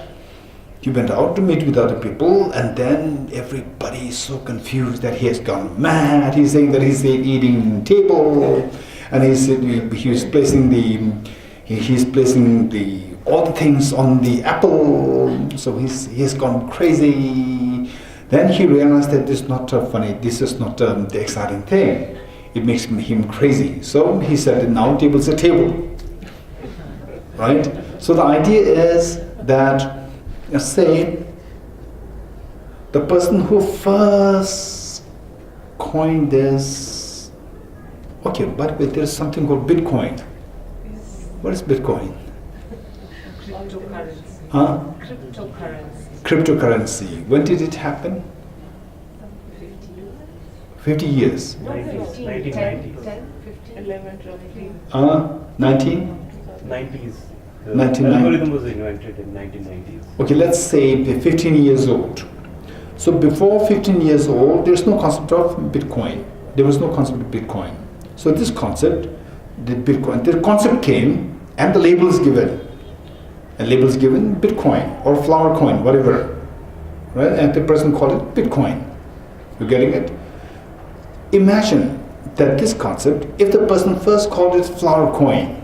He went out to meet with other people, and then everybody is so confused that he has gone mad. He's saying that he's eating table, and he's placing all the things on the apple. So he's gone crazy. Then he realized that this is not funny. This is not the exciting thing. It makes him crazy. So he said, now table's a table, right? So the idea is that, say, the person who first coined this, okay, but there's something called Bitcoin. What is Bitcoin? Cryptocurrency. Huh? Cryptocurrency. Cryptocurrency. When did it happen? 50 years. No, 15, 10, 15, 11, 12. 19? 90s. The 1990. algorithm was invented in 1990s. Okay, let's say they're 15 years old. So before 15 years old, there's no concept of Bitcoin. There was no concept of Bitcoin. So this concept, the concept came and the label is given. A label is given Bitcoin or flower coin, whatever. Right? And the person called it Bitcoin. You're getting it? Imagine that this concept, if the person first called it flower coin,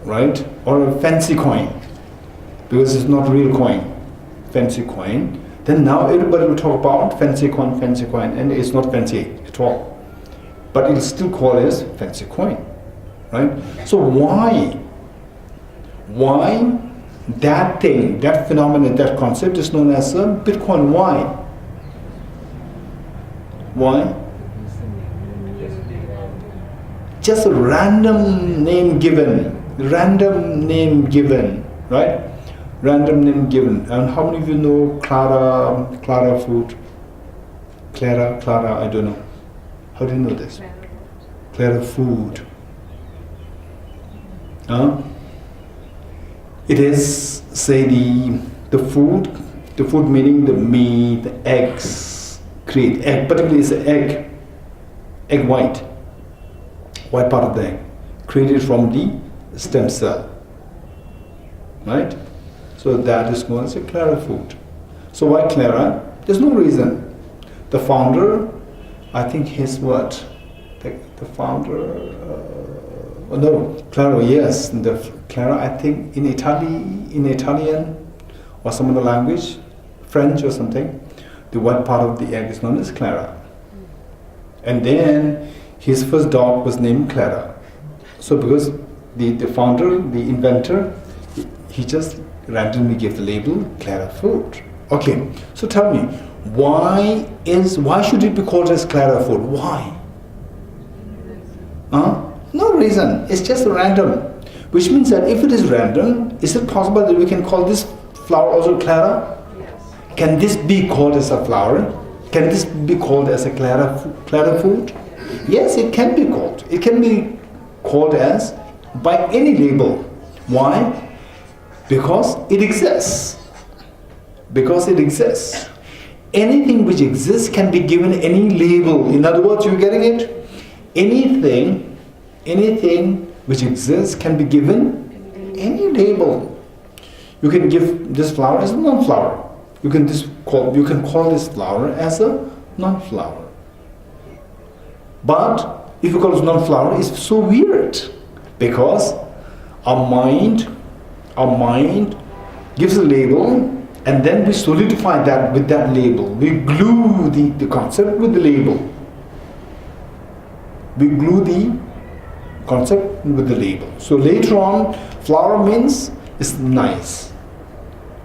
right? Or a fancy coin, because it's not real coin, fancy coin, then now everybody will talk about fancy coin, and it's not fancy at all. But it'll still call it as fancy coin, right? So why that thing, that phenomenon, that concept is known as a Bitcoin? Why? Just a random name given, right? Random name given. And how many of you know Clara food? Clara, I don't know. How do you know this? Clara food. It is, say, the food meaning the meat, the eggs, create egg, particularly it's the egg white part of the egg, created from the stem cell, right? So that is known as a Clara food. So why Clara? There's no reason. The founder, I think his what? The founder, Clara, yes. Clara, I think in Italian or some other language, French or something, the white part of the egg is known as Clara. And then his first dog was named Clara. So because the founder, the inventor, he just randomly gave the label Clara food. Okay, so tell me, why should it be called as Clara food? Why? No reason. It's just random. Which means that if it is random, is it possible that we can call this flower also Clara? Yes. Can this be called as a flower? Can this be called as a Clara food? Yes, it can be called. It can be called as by any label. Why? Because it exists. Anything which exists can be given any label. In other words, you're getting it? Anything which exists can be given any label. You can give this flower as a non-flower. You can call this flower as a non-flower. But if you call it non-flower, it's so weird, because our mind gives a label, and then we solidify that with that label. We glue the concept with the label. We glue the concept with the label. So later on, flower means it's nice,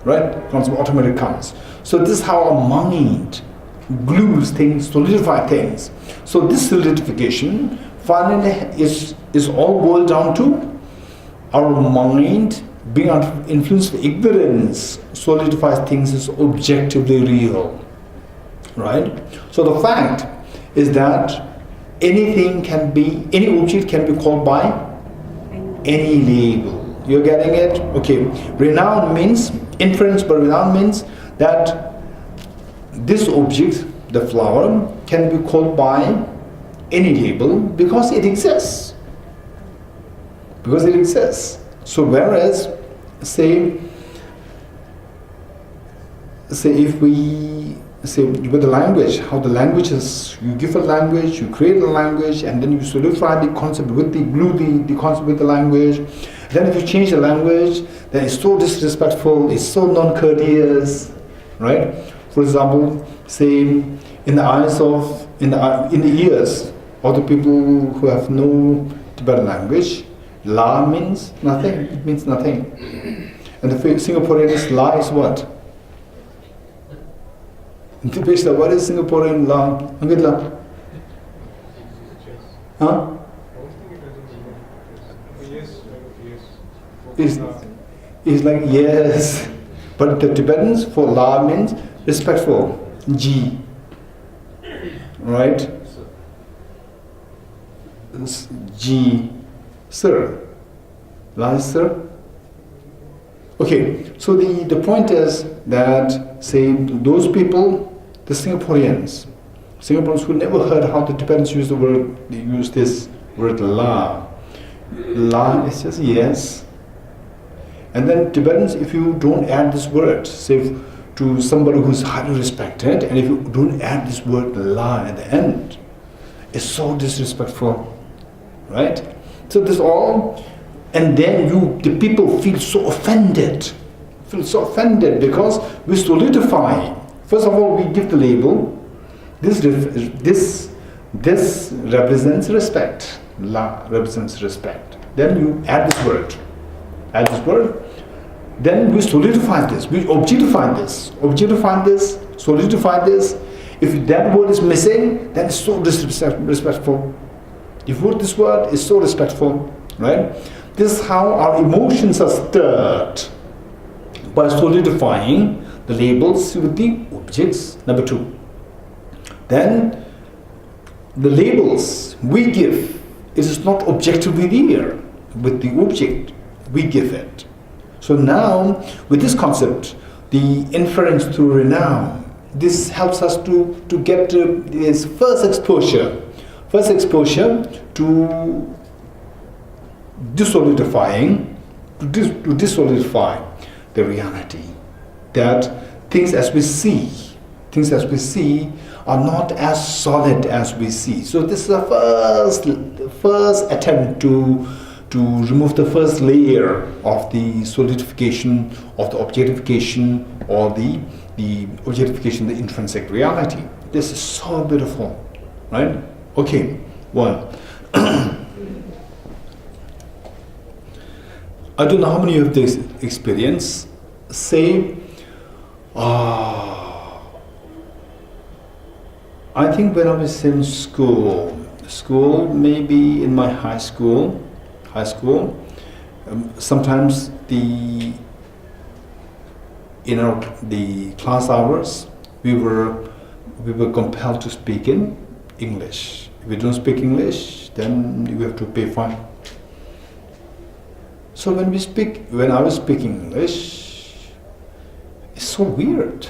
right? Concept automatically comes. So this is how our mind glues things, solidifies things. So this solidification finally is all boiled down to our mind being under influence of ignorance solidifies things as objectively real, right? So the fact is that any object can be called by any label. You're getting it? Okay. Renown means inference, but renown means that this object, the flower, can be called by any label because it exists. So whereas, say if we say with the language, how the language is, you give a language, you create a language, and then you solidify the concept glue the concept with the language. Then if you change the language, then it's so disrespectful, it's so non-courteous, right? For example, say in the ears of the people who have no Tibetan language, la means nothing. It means nothing. And the Singaporean la is what? What is Singaporean la? Angit la? Huh? He's like, yes. But the Tibetans, for La means respectful. Ji. Right? Ji. Sir. La is sir. Okay, so the point is that, say, those people, the Singaporeans who never heard how the Tibetans use the word, they use this word La. La is just yes. And then Tibetans, if you don't add this word, say to somebody who's highly respected, and if you don't add this word La at the end, it's so disrespectful, right? So this all, and then the people feel so offended because we solidify. First of all, we give the label. This represents respect. La represents respect. Then you add this word. Then we solidify this. We objectify this. Solidify this. If that word is missing, then it's so disrespectful. If this word is so respectful, right? This is how our emotions are stirred, by solidifying the labels with the objects. Number 2. Then the labels we give, it is not objectively there with the object, we give it. So now, with this concept, the inference through renown, this helps us to get this first exposure to desolidify the reality, that things as we see are not as solid as we see. So this is the first attempt to remove the first layer of the solidification, of the objectification, or the objectification of the intrinsic reality. This is so beautiful, right? Okay, 1. I don't know how many of this experience. Say, I think when I was in school, maybe in my high school, sometimes the class hours, we were compelled to speak in English. If we don't speak English, then we have to pay fine. So when I was speaking English, it's so weird,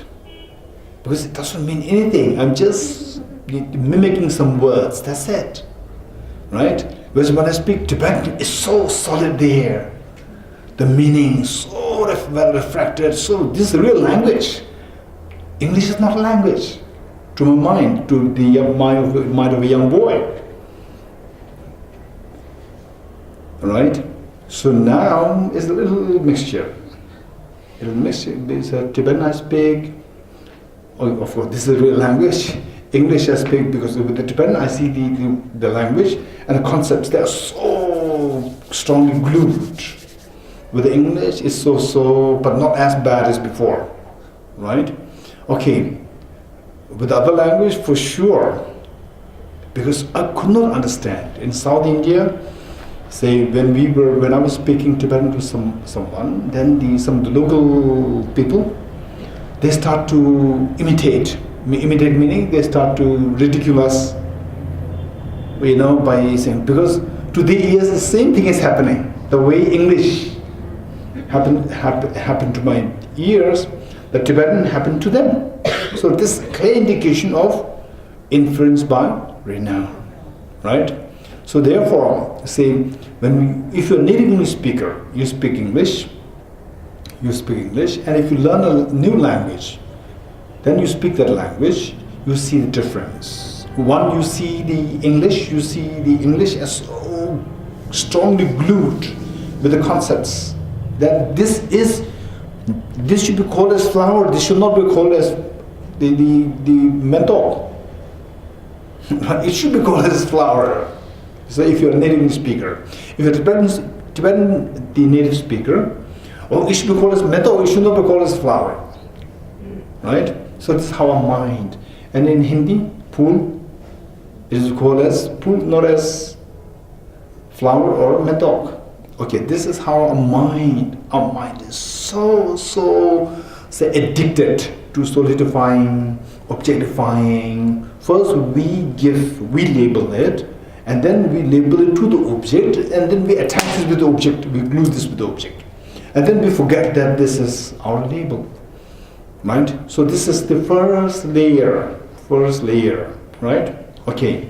because it doesn't mean anything. I'm just mimicking some words, that's it, right? Whereas when I speak Tibetan, it's so solid there. The meaning is so well refracted. So this is a real language. English is not a language to my mind, to the mind of a young boy, right? So now it's a little mixture. It's a Tibetan I speak. Oh, of course, this is a real language. English I speak because with the Tibetan I see the language and the concepts. They are so strongly glued. With the English, it's so, but not as bad as before, right? Okay. With the other language, for sure, because I could not understand. In South India, say when I was speaking Tibetan to someone, then some of the local people, they start to imitate. Imitate meaning they start to ridicule us, by saying, because to their ears the same thing is happening. The way English happened to my ears, the Tibetan happened to them. So this is a clear indication of inference by renown, right? So therefore, say if you're a native English speaker, you speak English, and if you learn a new language, then you speak that language, you see the difference. One, you see the English as so strongly glued with the concepts that this should be called as flower, this should not be called as the menthol. It should be called as flower. So if you're a native English speaker, if you're Tibetan the native speaker, it should be called as menthol, it should not be called as flower. Right? So this is how our mind. And in Hindi, pool, it is called as pool, not as flower or menthol. Okay, this is how our mind is so say addicted to solidifying, objectifying. First we label it, and then we label it to the object, and then we attach it with the object, we glue this with the object. And then we forget that this is our label. Right? So this is the first layer, right? Okay.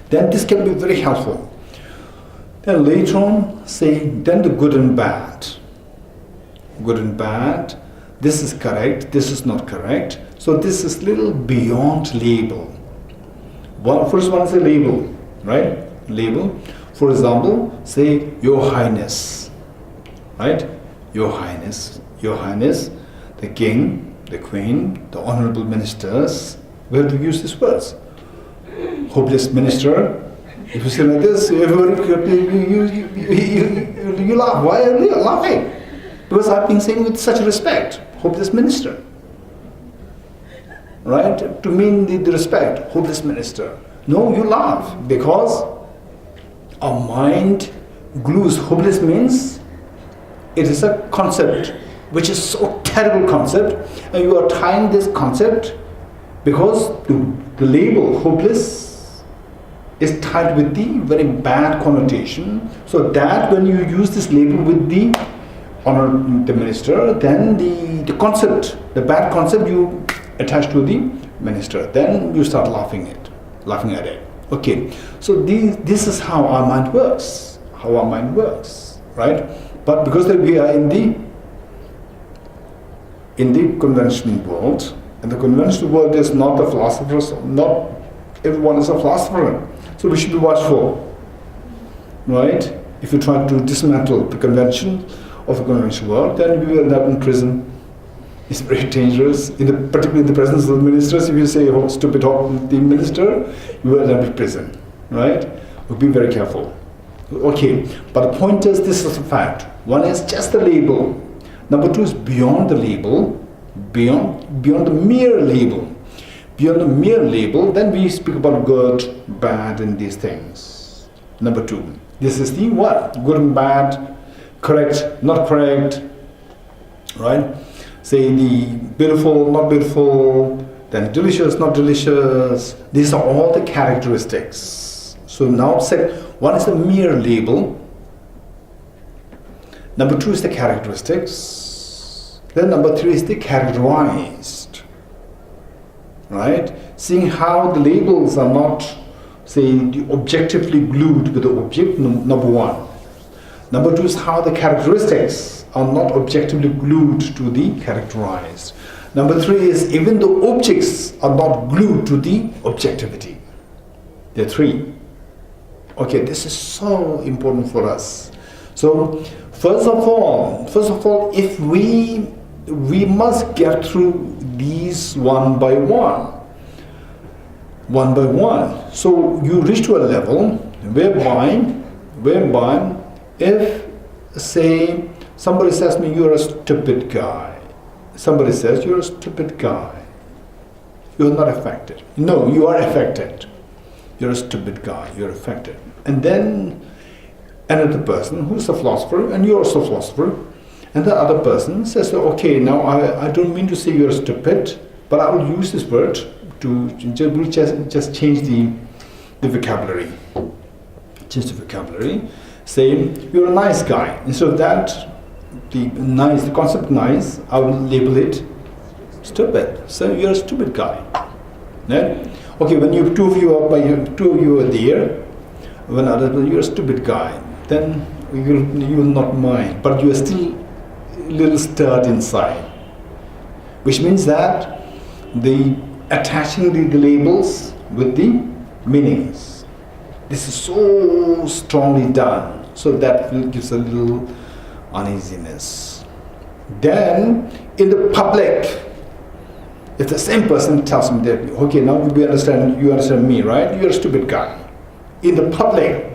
Then this can be very helpful. Then later on, say, then the good and bad. Good and bad, this is correct, this is not correct. So this is little beyond label. First one is a label, right? Label. For example, say, Your Highness, right? Your Highness, the King, the Queen, the Honorable Ministers. Where do you use these words? Hopeless Minister. If you say like this, you laugh. Why are you laughing? Because I've been saying with such respect, hopeless minister. Right? To mean the respect, hopeless minister. No, you laugh because our mind glues. Hopeless means it is a concept which is so terrible concept, and you are tying this concept because the label hopeless is tied with the very bad connotation. So that when you use this label with the honor the minister, then the concept, the bad concept you attach to the minister, then you start laughing at it. Okay, so this is how our mind works. Right? But because that we are in the conventional world, and the conventional world is not the philosophers, not everyone is a philosopher. So we should be watchful, right? If you try to dismantle the convention of the conventional world, then we will end up in prison. It's very dangerous. Particularly in the presence of the ministers, if you say, oh, stupid the minister, you will end up in prison, right? We'll be very careful. Okay, but the point is, this is a fact. One is just the label. Number two is beyond the label, beyond the mere label. Beyond the mere label, then we speak about good, bad, and these things. Number two, this is the what? Good and bad, correct, not correct, right? Say the beautiful, not beautiful, then delicious, not delicious. These are all the characteristics. So now say, one is the mere label. Number two is the characteristics. Then number three is the characterized. Right? Seeing how the labels are not, say, objectively glued with the object, number one. Number two is how the characteristics are not objectively glued to the characterized. Number three is even the objects are not glued to the objectivity. There are three. Okay, this is so important for us. So, first of all, if we must get through these one by one. So you reach to a level whereby if, say, somebody says to me, you're a stupid guy. Somebody says, you're a stupid guy. You're not affected. No, you are affected. You're a stupid guy, you're affected. And then another person who's a philosopher, and you're also a philosopher, and the other person says, okay, now I don't mean to say you're stupid, but I will use this word to just change the vocabulary. Change the vocabulary. Say, you're a nice guy. Instead of that, the concept nice, I will label it stupid. So you're a stupid guy. Yeah? Okay, when two of you are there, when others, you're a stupid guy, then you will not mind, but you are still a little stirred inside, which means that the attaching the labels with the meanings, this is so strongly done, so that gives a little uneasiness. Then in the public, if the same person tells me that, okay, now you understand me, right? You're a stupid guy. In the public,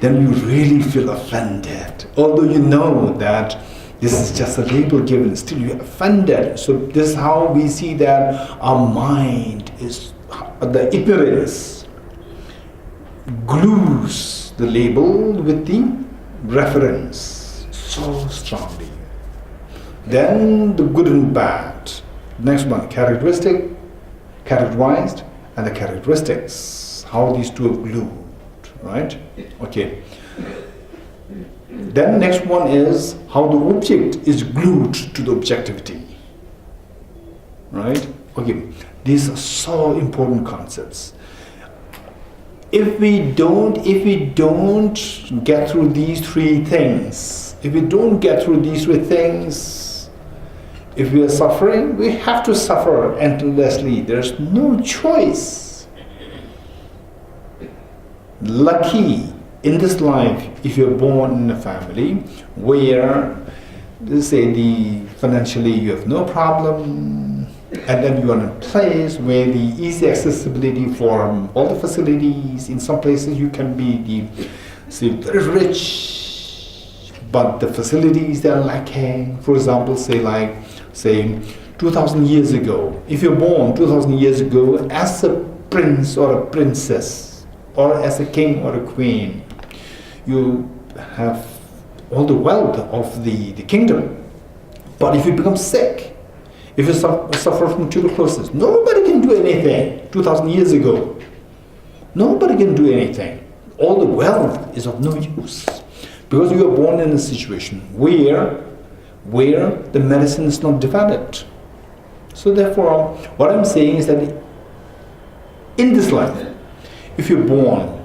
then you really feel offended. Although you know that this is just a label given, still you're offended. So this is how we see that our mind is, the ignorance glues the label with the reference so strongly. Then the good and bad. Next one, characteristic, characterized, and the characteristics. How these two are glued, right? Okay. Then next one is how the object is glued to the objectivity, right? Okay. These are so important concepts. If we don't get through these three things, if we are suffering, we have to suffer endlessly. There's no choice. Lucky in this life, if you're born in a family where, let's say, financially you have no problem, and then you are in a place where the easy accessibility for all the facilities. In some places you can be very rich, but the facilities they are lacking. For example, say 2,000 years ago. If you're born 2,000 years ago as a prince or a princess, or as a king or a queen, you have all the wealth of the kingdom. But if you become sick, if you suffer from tuberculosis, nobody can do anything 2,000 years ago. Nobody can do anything. All the wealth is of no use. Because you are born in a situation where the medicine is not developed. So therefore, what I'm saying is that in this life, if you're born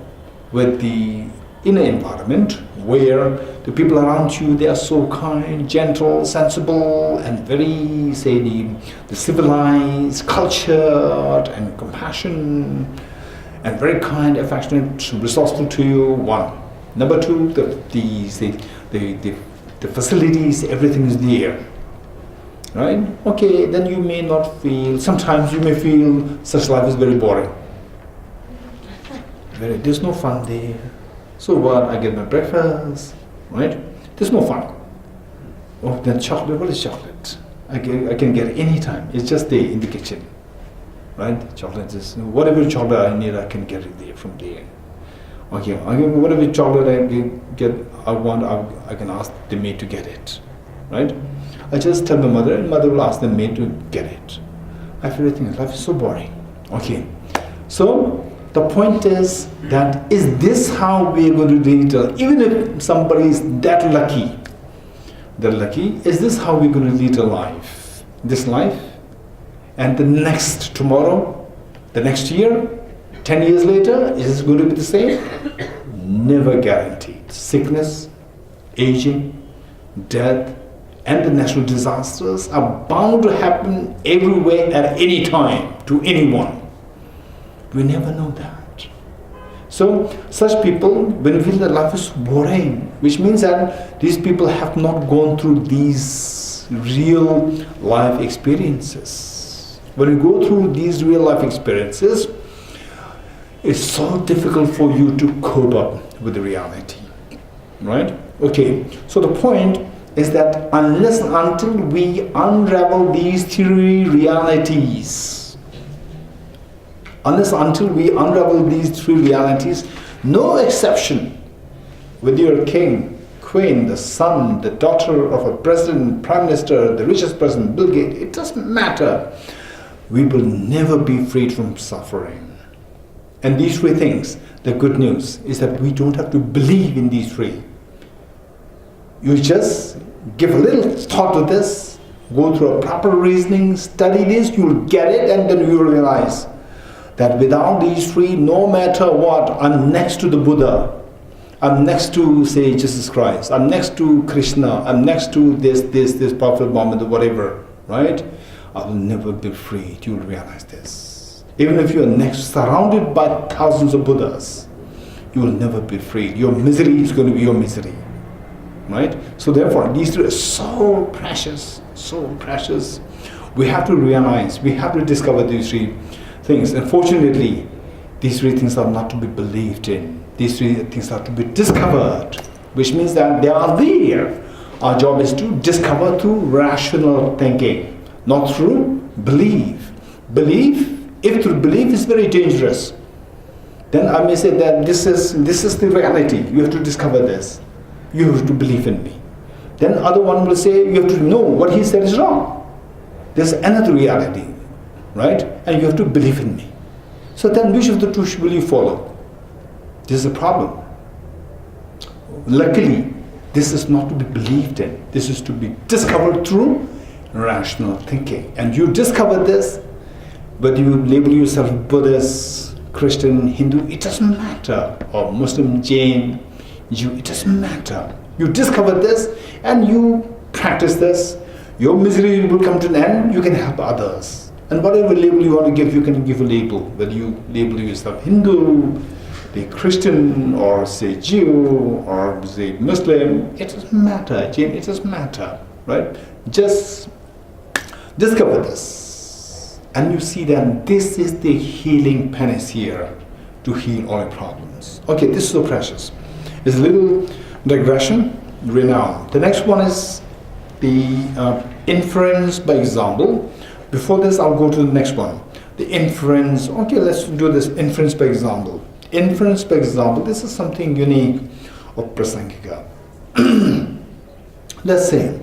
with the inner environment where the people around you, they are so kind, gentle, sensible, and very, say, the civilized, cultured, and compassion, and very kind, affectionate, resourceful to you, one. Number two, the facilities, everything is there. Right? Okay, then you may not feel, sometimes you may feel such life is very boring. There's no fun there. So what? I get my breakfast, right? There's no fun. Oh, then chocolate, what is chocolate? I can get it anytime. It's just there in the kitchen, right? Chocolate is, whatever chocolate I need, I can get it there from there. Okay, whatever chocolate I want, I can ask the maid to get it, right? I just tell my mother, and mother will ask the maid to get it. I feel everything, life is so boring. Okay, so the point is that, is this how we are going to lead? Even if somebody is that lucky, is this how we're going to lead a life? This life? And the next tomorrow? The next year? 10 years later? Is it going to be the same? Never guaranteed. Sickness, aging, death, and the natural disasters are bound to happen everywhere at any time to anyone. We never know that. So, such people, when we feel that life is boring, which means that these people have not gone through these real life experiences. When you go through these real life experiences, it's so difficult for you to cope up with the reality. Right? Okay, so the point is that unless until we unravel these three realities, no exception, whether you're a king, queen, the son, the daughter of a president, prime minister, the richest person, Bill Gates, it doesn't matter. We will never be freed from suffering. And these three things, the good news is that we don't have to believe in these three. You just give a little thought to this, go through a proper reasoning, study this, you'll get it, and then you will realize that without these three, no matter what, I'm next to the Buddha, I'm next to, say, Jesus Christ, I'm next to Krishna, I'm next to this Prophet Muhammad, whatever, right? I will never be free. You will realize this. Even if you are surrounded by thousands of Buddhas, you will never be free. Your misery is going to be your misery, right? So therefore, these three are so precious, so precious. We have to realize, we have to discover these three things. Unfortunately, these three things are not to be believed in. These three things are to be discovered, which means that they are there. Our job is to discover through rational thinking, not through belief. If through belief is very dangerous, then I may say that this is the reality. You have to discover this. You have to believe in me. Then other one will say, you have to know what he said is wrong. There's another reality, right? And you have to believe in me. So then which of the two will you follow? This is a problem. Luckily, this is not to be believed in. This is to be discovered through rational thinking. And you discover this, whether you label yourself Buddhist, Christian, Hindu, it doesn't matter. Or Muslim, Jain, Jew, it doesn't matter. You discover this and you practice this. Your misery will come to an end, you can help others. And whatever label you want to give, you can give a label. Whether you label yourself Hindu, the Christian, or say Jew, or say Muslim, it doesn't matter. Jain, it doesn't matter, right? Just discover this. And you see that this is the healing panacea to heal all your problems. Okay, this is so precious. It's a little digression, renown. The next one is the inference by example. Before this, I'll go to the next one. The inference, okay, let's do this inference by example. Inference by example, this is something unique of Prasangika. Let's say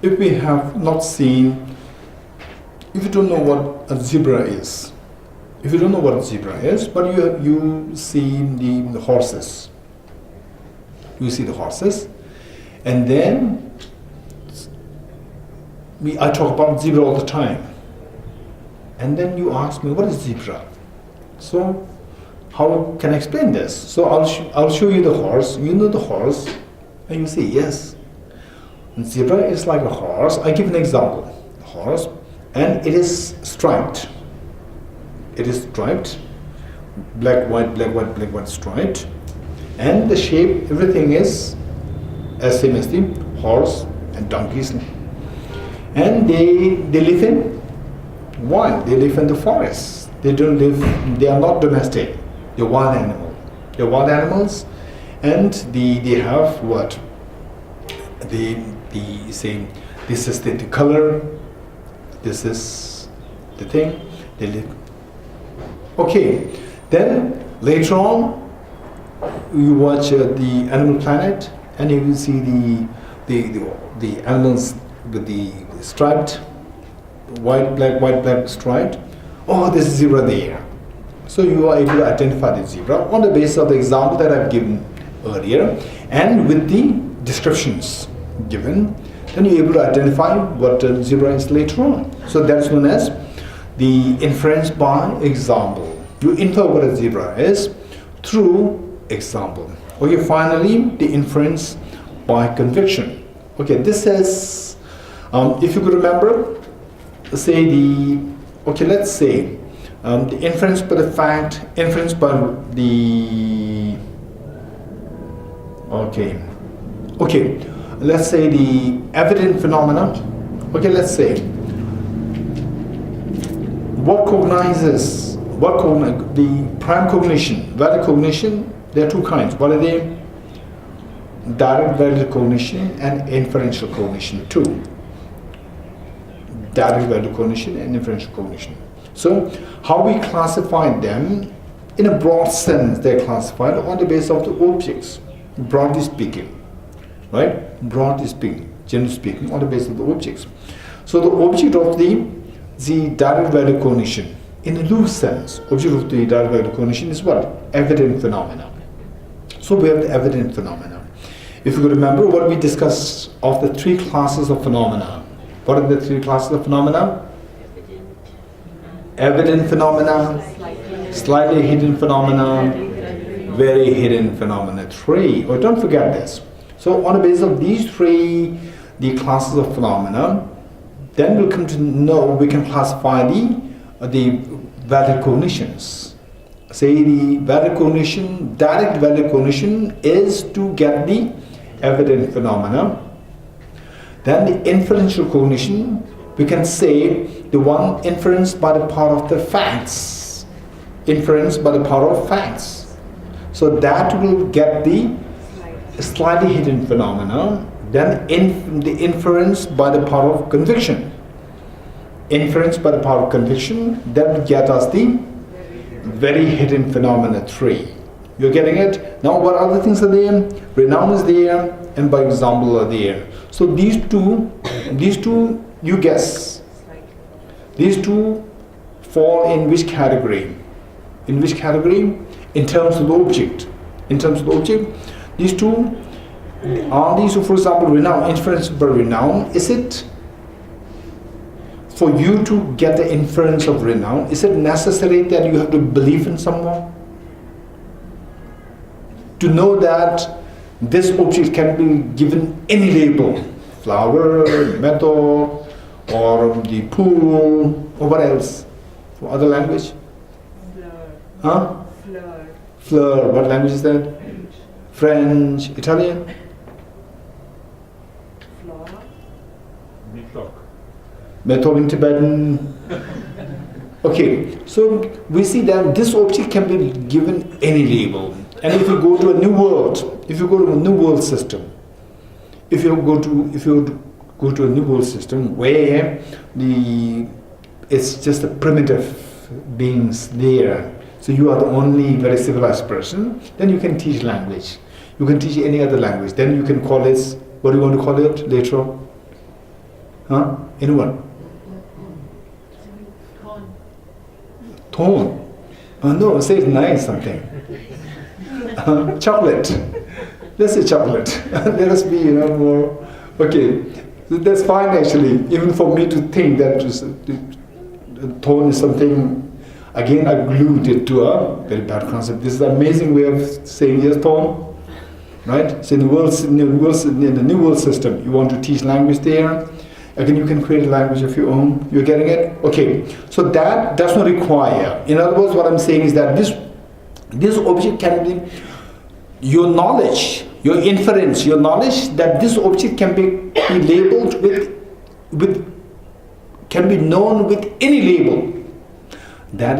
if we have not seen, if you don't know what a zebra is, if you don't know what a zebra is, but you see the horses, you see the horses, and then I talk about zebra all the time, and then you ask me, what is zebra? So how can I explain this? So I'll show you the horse, you know the horse, and you say yes. And zebra is like a horse. I give an example. A horse, and it is striped. It is striped, black, white, black, white, black, white, striped, and the shape, everything is as same as the horse and donkeys. And they live in wild. They live in the forest. They don't live. They are not domestic. They're wild animal. They're wild animals, and they have what? They say this is the color. This is the thing. They live. Okay. Then later on, you watch the Animal Planet, and you will see the animals with the striped, white, black, striped. Oh, there's a zebra there. So you are able to identify the zebra on the basis of the example that I've given earlier, and with the descriptions given, then you're able to identify what the zebra is later on. So that's known as the inference by example. You infer what a zebra is through example. Okay, finally, the inference by conviction. Okay, this is, if you could remember, say let's say the inference by the fact, inference by the, okay, let's say the evident phenomena. Okay, let's say the prime cognition, valid cognition. There are two kinds. What are they? Direct valid cognition and inferential cognition. Two. Direct valid cognition and inferential cognition. So, how we classify them, in a broad sense, they're classified on the basis of the objects, broadly speaking. Right? Broadly speaking, generally speaking, on the basis of the objects. So, the object of the direct valid cognition, in a loose sense, object of the direct valid cognition is what? Evident phenomena. So, we have the evident phenomena. If you could remember what we discussed of the three classes of phenomena. What are the three classes of phenomena? Evident phenomena, slightly hidden phenomena, very hidden phenomena. Three. Oh, don't forget this. So on the basis of these three, the classes of phenomena, then we'll come to know we can classify the valid cognitions. Say the valid cognition, direct valid cognition is to get the evident phenomena. Then the inferential cognition, we can say the one inferenced by the power of the facts. Inference by the power of facts. So that will get the slightly hidden phenomena. Then the inference by the power of conviction. inference by the power of conviction, that will get us the very hidden phenomena 3. You're getting it? Now what other things are there? Renown is there, and by example are there. So these two, you guess. These two fall in which category? In which category? In terms of the object. In terms of the object, these two, are these, for example, renown, inference by renown, is it, for you to get the inference of renown, is it necessary that you have to believe in someone? To know that this object can be given any label, flower, metal, or the pool, or what else? For other language? Fleur. Huh? Fleur. Fleur, what language is that? French, Italian? Flora. Metal in Tibetan. Okay, so we see that this object can be given any label. And if you go to a new world, if you go to a new world system, if you go to a new world system where it's just a primitive beings there, so you are the only very civilized person, then you can teach language. You can teach any other language. Then you can call it, what do you want to call it later on? Huh? Anyone? Tone. No, say it's nice something. Chocolate. Let's say chocolate. Let us be, more. Okay, so that's fine actually. Even for me to think that tone is something. Again, I glued it to a very bad concept. This is an amazing way of saying yes, tone, right? So in the new world system, you want to teach language there. Again, you can create a language of your own. You're getting it? Okay. So that does not require. In other words, what I'm saying is that this object can be your knowledge, your inference, your knowledge that this object can be labeled with can be known with any label. That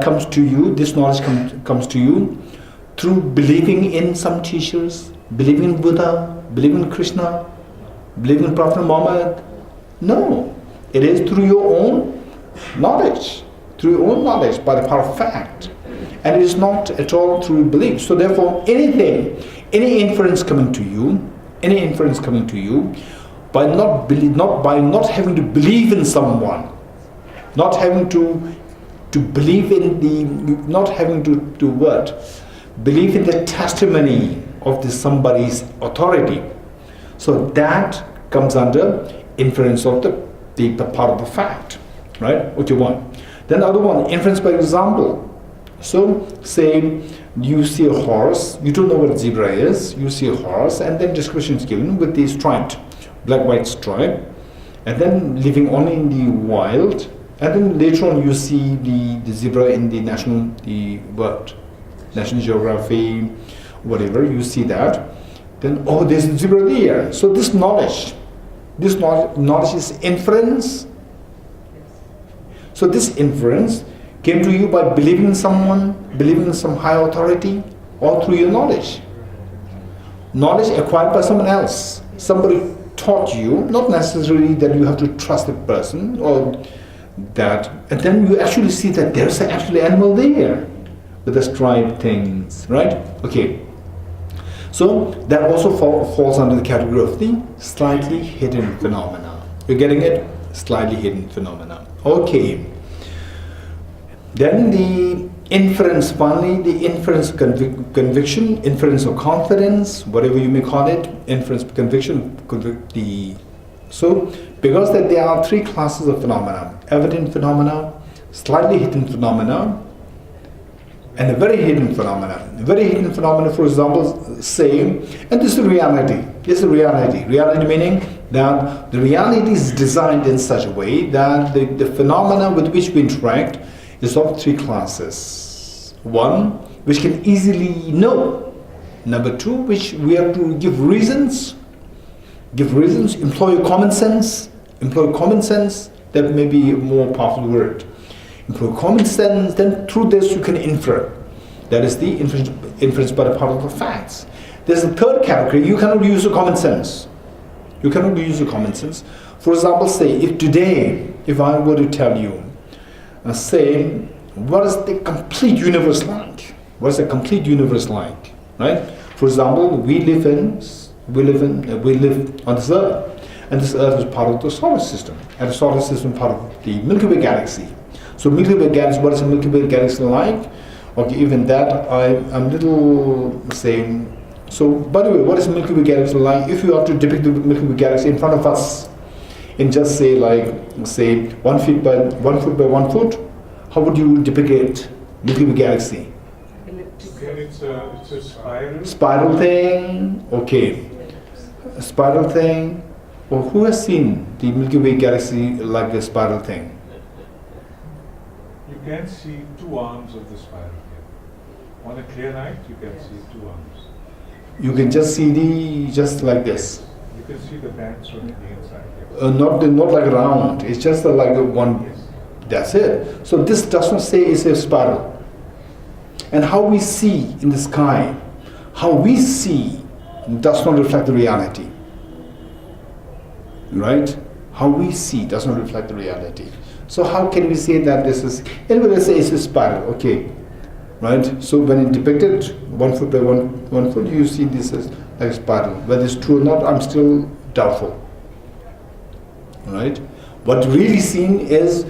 comes to you. This knowledge comes to you through believing in some teachers, believing in Buddha, believing in Krishna, believing in Prophet Muhammad. No, it is through your own knowledge, by the power of fact, and it is not at all through belief. So therefore, any inference coming to you, by not having to believe in someone, not having to believe in believe in the testimony of somebody's authority. So that comes under inference of the part of the fact, right? Okay, one. Then the other one, inference by example. So say you see a horse, you don't know what a zebra is, you see a horse, and then description is given with the striped, black-white stripe, and then living only in the wild, and then later on you see the zebra in the National Geography, whatever, you see that. Then, oh, there's a zebra there. So this knowledge is inference. So this inference came to you by believing in someone, believing in some high authority, or through your knowledge. Knowledge acquired by someone else. Somebody taught you, not necessarily that you have to trust a person or that, and then you actually see that there's actually an animal there with the striped things, right? Okay. So that also falls under the category of the slightly hidden phenomena. You're getting it? Slightly hidden phenomena. Okay. Then the inference, finally, the inference conviction, inference of confidence, whatever you may call it, inference conviction. So, because that there are three classes of phenomena: evident phenomena, slightly hidden phenomena, and a very hidden phenomena. Very hidden phenomena, for example, say, and this is reality. This is reality. Reality meaning that the reality is designed in such a way that the phenomena with which we interact is of three classes. One, which can easily know. Number two, which we have to give reasons, employ common sense. That may be a more powerful word. Employ common sense, then through this you can infer. That is the inference by the part of the facts. There's a third category, you cannot use your common sense. For example, say if today, if I were to tell you, say, what is the complete universe like? What is the complete universe like? Right? For example, we live on this earth, and this earth is part of the solar system, and the solar system is part of the Milky Way galaxy. So Milky Way galaxy, what is the Milky Way galaxy like? Okay, even that I'm little saying. So, by the way, what is Milky Way galaxy like? If you are to depict the Milky Way galaxy in front of us, in just say 1 foot by 1 foot, how would you depict it? Milky Way galaxy? Again, it's a spiral. Spiral thing. Okay, a spiral thing. Well, who has seen the Milky Way galaxy like a spiral thing? You can see two arms of the spiral. On a clear night, you can see two arms. You can just see just like this. You can see the bands on the inside. Not like round. It's just like one. Yes. That's it. So this does not say it's a spiral. And how we see in the sky, how we see does not reflect the reality. Right? How we see does not reflect the reality. So how can we say that this is, anyway, let's say it's a spiral, okay. Right? So when it depicted 1 foot by 1 foot, you see this as like a spiral. Whether it's true or not, I'm still doubtful. Right? What really seen is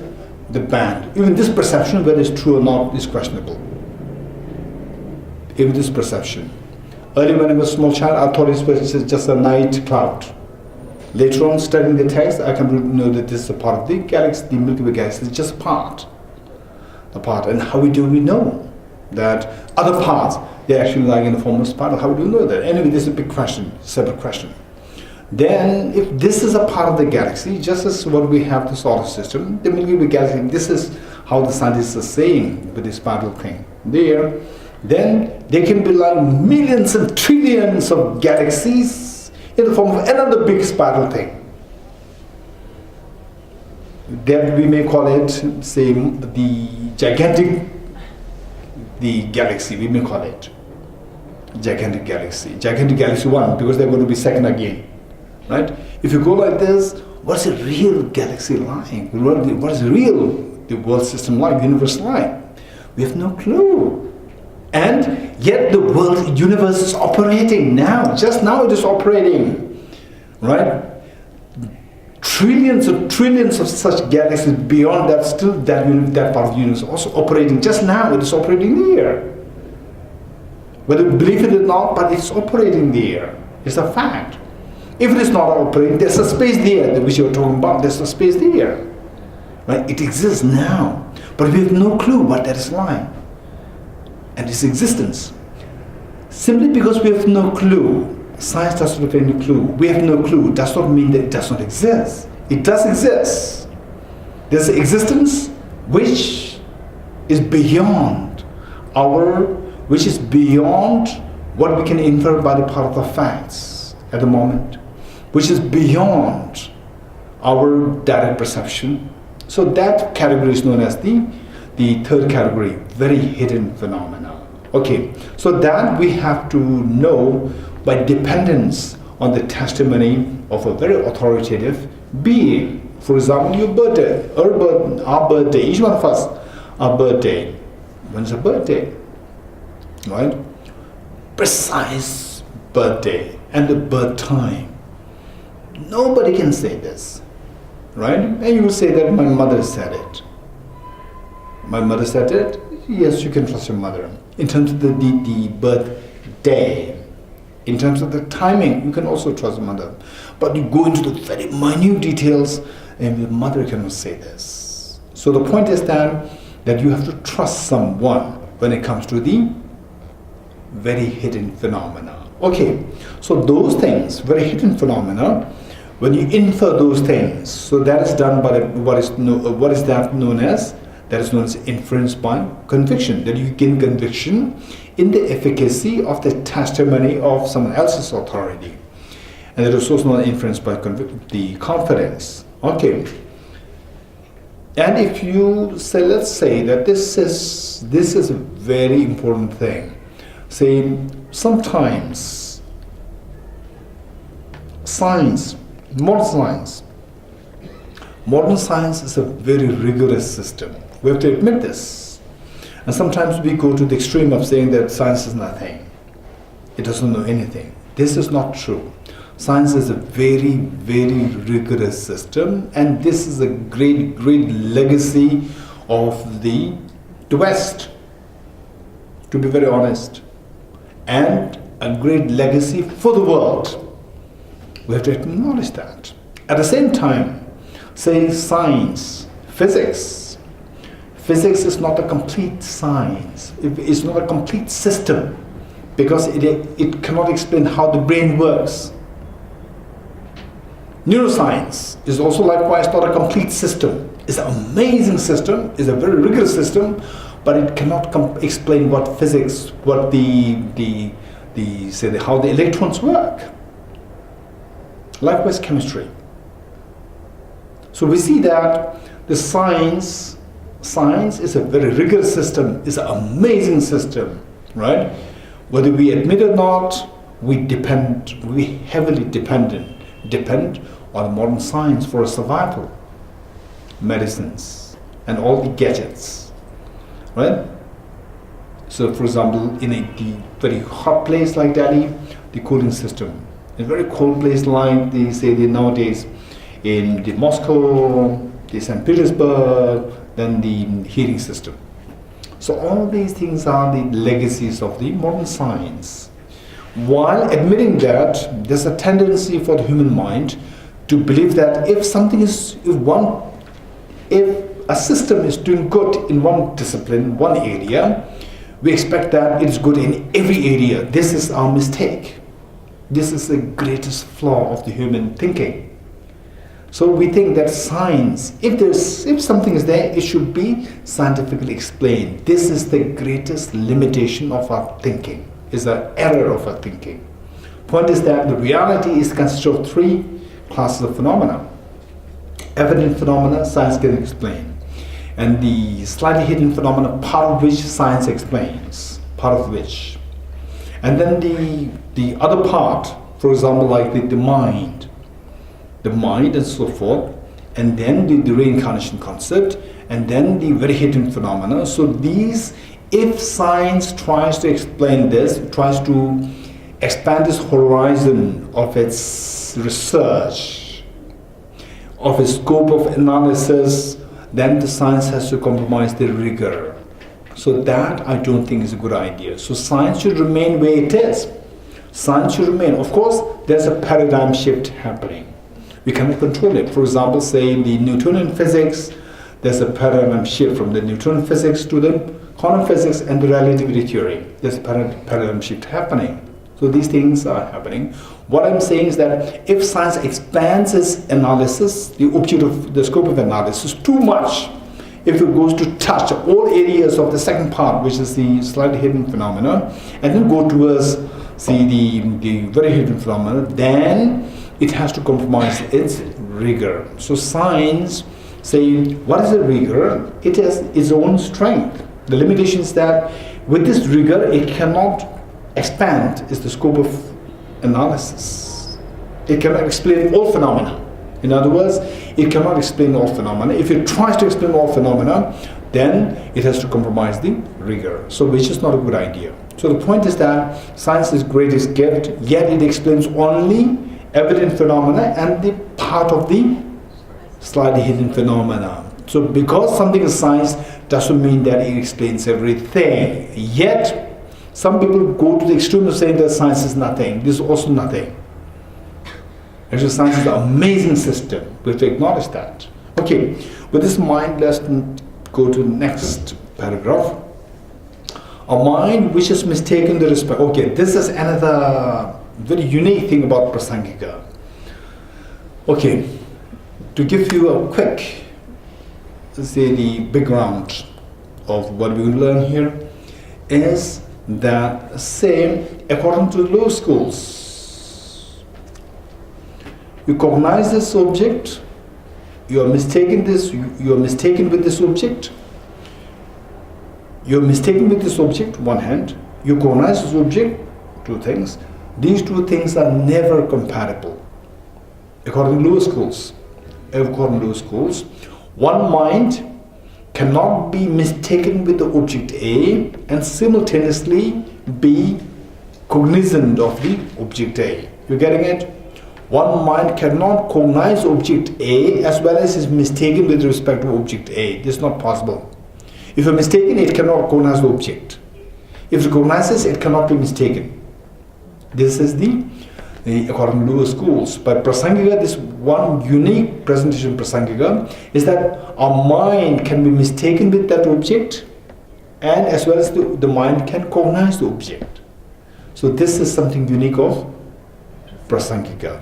the band. Even this perception, whether it's true or not, is questionable. Even this perception. Earlier when I was a small child, I thought it was just a night cloud. Later on, studying the text, I come to know that this is a part of the galaxy, the Milky Way galaxy. It's just a part. And how do we know that other parts, they're actually lying in the form of spiral? How do we know that? Anyway, this is a big question, separate question. Then, if this is a part of the galaxy, just as what we have the solar system, the Milky Way galaxy, this is how the scientists are saying with this spiral thing there, then there can be like millions and trillions of galaxies in the form of another big spiral thing. That we may call it, say, the galaxy, we may call it gigantic galaxy 1, because they're going to be second again. Right? If you go like this, what's a real galaxy like? What is real the world system like, the universe like? We have no clue. And yet the world universe is operating now. Just now it is operating. Right? Trillions of such galaxies beyond that, still that part of the universe also operating. Just now it is operating there. Whether you believe it or not, but it's operating there. It's a fact. If it is not operating, there's a space there which you're talking about. There's a space there. Right? It exists now. But we have no clue what that is like. And its existence. Simply because we have no clue, science does not have any clue. We have no clue does not mean that it does not exist. It does exist. There's an existence which is beyond what we can infer by the part of the facts at the moment, which is beyond our direct perception. So that category is known as the third category, very hidden phenomena. Okay, so that we have to know by dependence on the testimony of a very authoritative being. For example, your birthday, our birthday, each one of us, our birthday. When is a birthday? Right? Precise birthday and the birth time. Nobody can say this. Right? And you will say that my mother said it. My mother said it? Yes, you can trust your mother. In terms of the birthday, in terms of the timing, you can also trust your mother. But you go into the very minute details, and your mother cannot say this. So the point is that you have to trust someone when it comes to the very hidden phenomena. Okay, so those things, very hidden phenomena, when you infer those things, so that is done by what is known as? That is known as inference by conviction. That you gain conviction in the efficacy of the testimony of someone else's authority. And that is also known as inference by the confidence. Okay. And if you say, let's say that this is a very important thing. Say, sometimes science, modern science, Modern science is a very rigorous system. We have to admit this. And sometimes we go to the extreme of saying that science is nothing. It doesn't know anything. This is not true. Science is a very, very rigorous system, and this is a great, great legacy of the West, to be very honest, and a great legacy for the world. We have to acknowledge that. At the same time, saying science, physics is not a complete science. It's not a complete system, because it cannot explain how the brain works. Neuroscience is also likewise not a complete system. It's an amazing system, it's a very rigorous system, but it cannot explain what physics, what how the electrons work. Likewise, chemistry. So we see that the science is a very rigorous system, it's an amazing system, right? Whether we admit it or not, we heavily depend on modern science for our survival, medicines, and all the gadgets, right? So, for example, in a very hot place like Delhi, the cooling system. In a very cold place like nowadays in the Moscow, the St. Petersburg, then the heating system. So all these things are the legacies of the modern science. While admitting that there's a tendency for the human mind to believe that if a system is doing good in one discipline, one area, we expect that it is good in every area. This is our mistake. This is the greatest flaw of the human thinking. So we think that science, if something is there, it should be scientifically explained. This is the greatest limitation of our thinking, is an error of our thinking. Point is that the reality is consisted of three classes of phenomena. Evident phenomena, science can explain. And the slightly hidden phenomena, part of which science explains, part of which. And then the other part, for example, like the mind and so forth, and then the reincarnation concept, and then the very hidden phenomena. So these, if science tries to explain this, tries to expand this horizon of its research, of its scope of analysis, then the science has to compromise the rigor. So that I don't think is a good idea. So science should remain where it is. Science should remain. Of course, there's a paradigm shift happening. We cannot control it. For example, say in the Newtonian physics, there's a paradigm shift from the Newtonian physics to the quantum physics and the relativity theory. There's a paradigm shift happening. So these things are happening. What I'm saying is that if science expands its analysis, the scope of analysis too much, if it goes to touch all areas of the second part, which is the slightly hidden phenomena, and then go towards, say, the very hidden phenomena, then it has to compromise its rigor. So science, say, what is a rigor? It has its own strength. The limitation is that with this rigor, it cannot expand is the scope of analysis. It cannot explain all phenomena. In other words, it cannot explain all phenomena. If it tries to explain all phenomena, then it has to compromise the rigor. So which is not a good idea. So the point is that science is greatest gift, yet it explains only evident phenomena and the part of the slightly hidden phenomena. So because something is science doesn't mean that it explains everything. Yet some people go to the extreme of saying that science is nothing. This is also nothing. Actually, science is an amazing system. We have to acknowledge that. Okay, with this in mind, let's go to the next paragraph. A mind which has mistaken the respect. Okay, this is another very unique thing about Prasangika. Okay, to give you a quick, say, the background of what we will learn here is that, say, according to law schools, you cognize this object, you are mistaken with this object, one hand, you cognize this object, two things. These two things are never compatible, according to law schools. according to schools, one mind cannot be mistaken with the object A and simultaneously be cognizant of the object A. You getting it? One mind cannot cognize object A as well as is mistaken with respect to object A. This is not possible. If you're mistaken, it cannot cognize the object. If it recognizes, it cannot be mistaken. This is the according to schools. But Prasangika, this one unique presentation Prasangika is that our mind can be mistaken with that object, and as well as the mind can cognize the object. So this is something unique of Prasangika.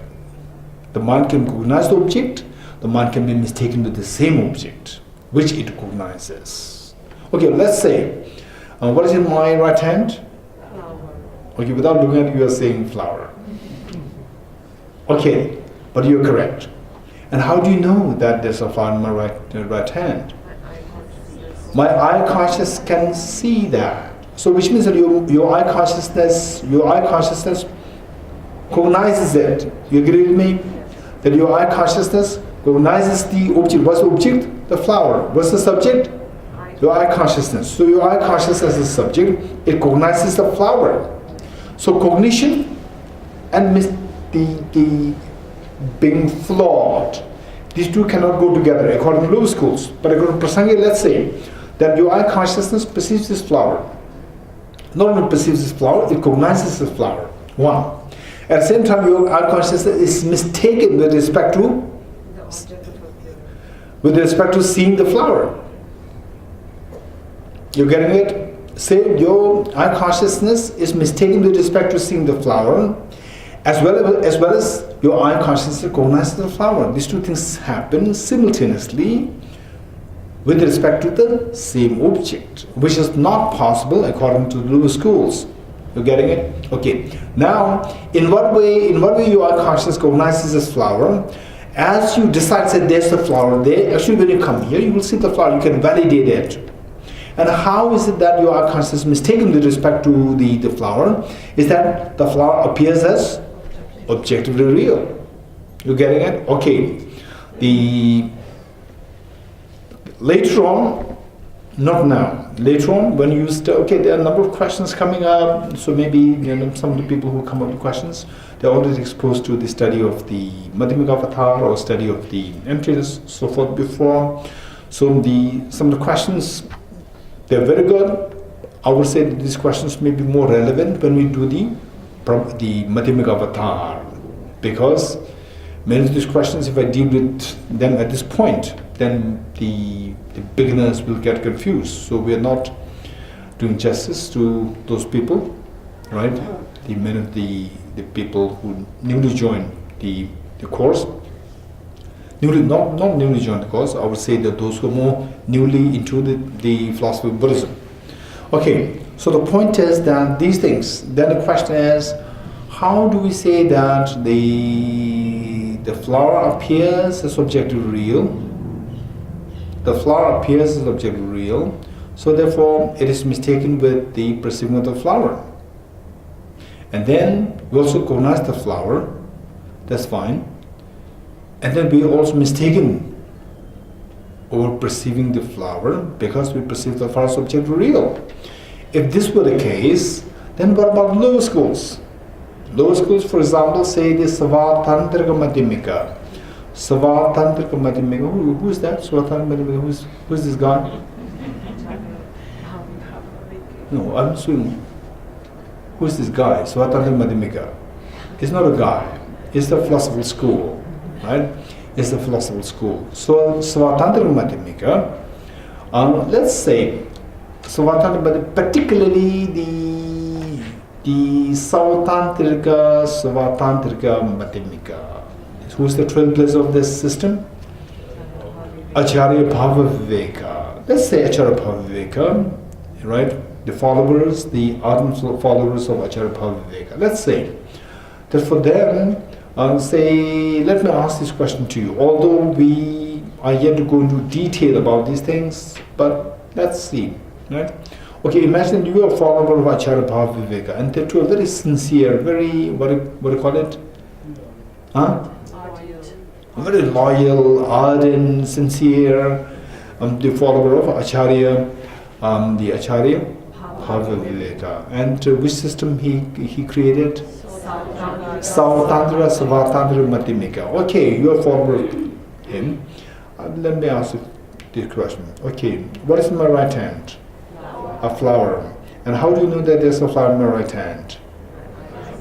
The mind can cognize the object, the mind can be mistaken with the same object, which it cognizes. Okay, let's say, what is in my right hand? Flower. Okay, without looking at it, you are saying flower. Okay, but you're correct. And how do you know that there's a flower in my right hand? My eye consciousness can see that. So which means that your eye consciousness cognizes it. You agree with me? That your eye consciousness cognizes the object. What's the object? The flower. What's the subject? Your eye consciousness. So your eye consciousness is the subject. It cognizes the flower. So cognition and the being flawed, these two cannot go together according to lower schools. But according to Prasangika, let's say that your eye consciousness perceives this flower. Not only perceives this flower, it cognizes the flower. One. At the same time, your eye consciousness is mistaken with respect to seeing the flower. You're getting it? Say your eye consciousness is mistaken with respect to seeing the flower, as well as your eye consciousness recognizes the flower. These two things happen simultaneously with respect to the same object, which is not possible according to the lower schools. You're getting it? Okay. Now, in what way your eye consciousness recognizes this flower? As you decide that there's a flower there, actually when you come here, you will see the flower, you can validate it. And how is it that your eye consciousness is mistaken with respect to the flower? Is that the flower appears as objectively real. You getting it? Okay. Later on, not now. Later on, when you there are a number of questions coming up. So maybe some of the people who come up with questions, they're already exposed to the study of the Madhyamika Avatar or study of the entries, so forth before. So some of the questions, they're very good. I would say that these questions may be more relevant when we do the Madhyamika Avatar, because many of these questions, if I deal with them at this point, then the beginners will get confused. So we are not doing justice to those people, right? Many of the people who newly joined the course, not newly joined the course, I would say that those who are more newly into the philosophy of Buddhism. Okay, so the point is that these things, then the question is, how do we say that the flower appears as objectively real? The flower appears as objectively real, so therefore it is mistaken with the perceiving of the flower. And then we also cognize the flower, that's fine. And then we are also mistaken over perceiving the flower because we perceive the flower as objectively real. If this were the case, then what about lower schools? Lower schools, for example, say the Savatantrika Madhyamika. Savatantrika Madhyamika. Who is that? Savatantrika Madhyamika. Who is this guy? No, I'm assuming. Who is this guy? Savatantrika Madhyamika. It's not a guy. It's the philosophical school, right? It's the philosophical school. So Savatantrika Madhyamika. Let's say Savatantrika Madhyamika, particularly the Savatantrika Madhyamika. Who's the trailblazer of this system? Acharya Bhavaviveka. Let's say Acharya Bhavaviveka, right? The followers, the ardent followers of Acharya Bhavaviveka. Let's say that for them, let me ask this question to you. Although we are yet to go into detail about these things, but let's see, right? Okay, imagine you are a follower of Acharya Bhavaviveka, and the two are very sincere, very, what do you call it? Huh? very loyal, ardent, sincere, the follower of Acharya, the Acharya Bhagavad. And which system he created? Sautantra Savatantra Madhyamika. Okay, you are a follower of him. Let me ask you this question. Okay, what is in my right hand? A flower. And how do you know that there's a flower in my right hand?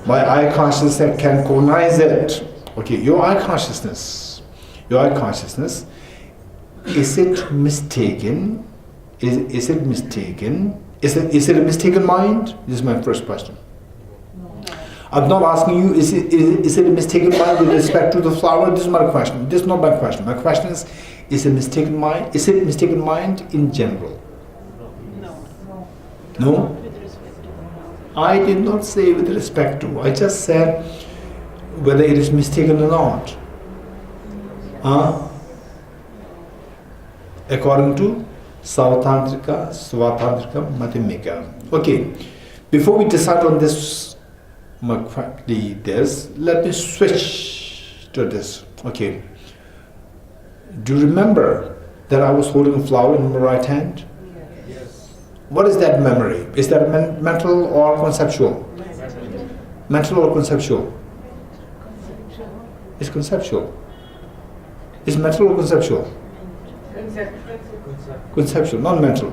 My eye consciousness can recognize it. Okay, your eye consciousness, is it mistaken? Is it mistaken? Is it a mistaken mind? This is my first question. I'm not asking you, is it a mistaken mind with respect to the flower? This is my question. This is not my question. My question is it mistaken mind? Is it mistaken mind in general? No? I did not say with respect to. I just said whether it is mistaken or not. According to Sautantrika, Svatantrika, Madhyamika. Okay, before we decide on this, let me switch to this. Okay, do you remember that I was holding a flower in my right hand? Yes. What is that memory? Is that mental or conceptual? Mental or conceptual? It's conceptual. Is mental or conceptual? Conceptual, not mental.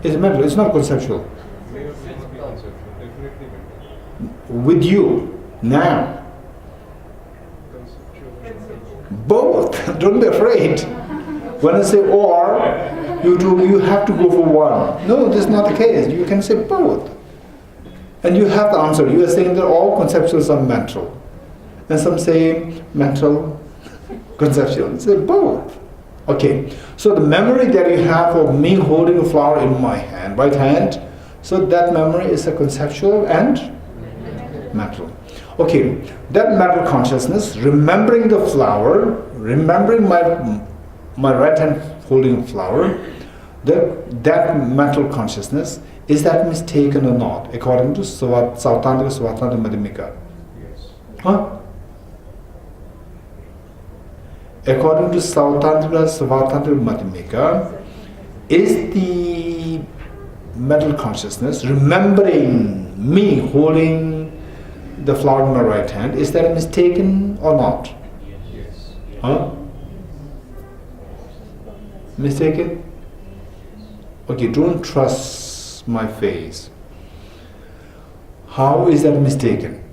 It's mental, it's not conceptual. With you, now. Both, don't be afraid. When I say or, you have to go for one. No, this is not the case. You can say both. And you have the answer. You are saying that all conceptuals are mental. And some say mental, conceptual. Say both. Okay. So the memory that you have of me holding a flower in my hand, right hand, so that memory is a conceptual and mental. Okay. That mental consciousness, remembering the flower, remembering my right hand holding a flower, that mental consciousness, is that mistaken or not, according to Sautantrika, Svatantrika, Madhyamika? Yes. According to Sautantrika, Svatantrika, Madhyamika, is the mental consciousness remembering me holding the flower in my right hand, is that mistaken or not? Yes. Mistaken? Okay, don't trust my face. How is that mistaken?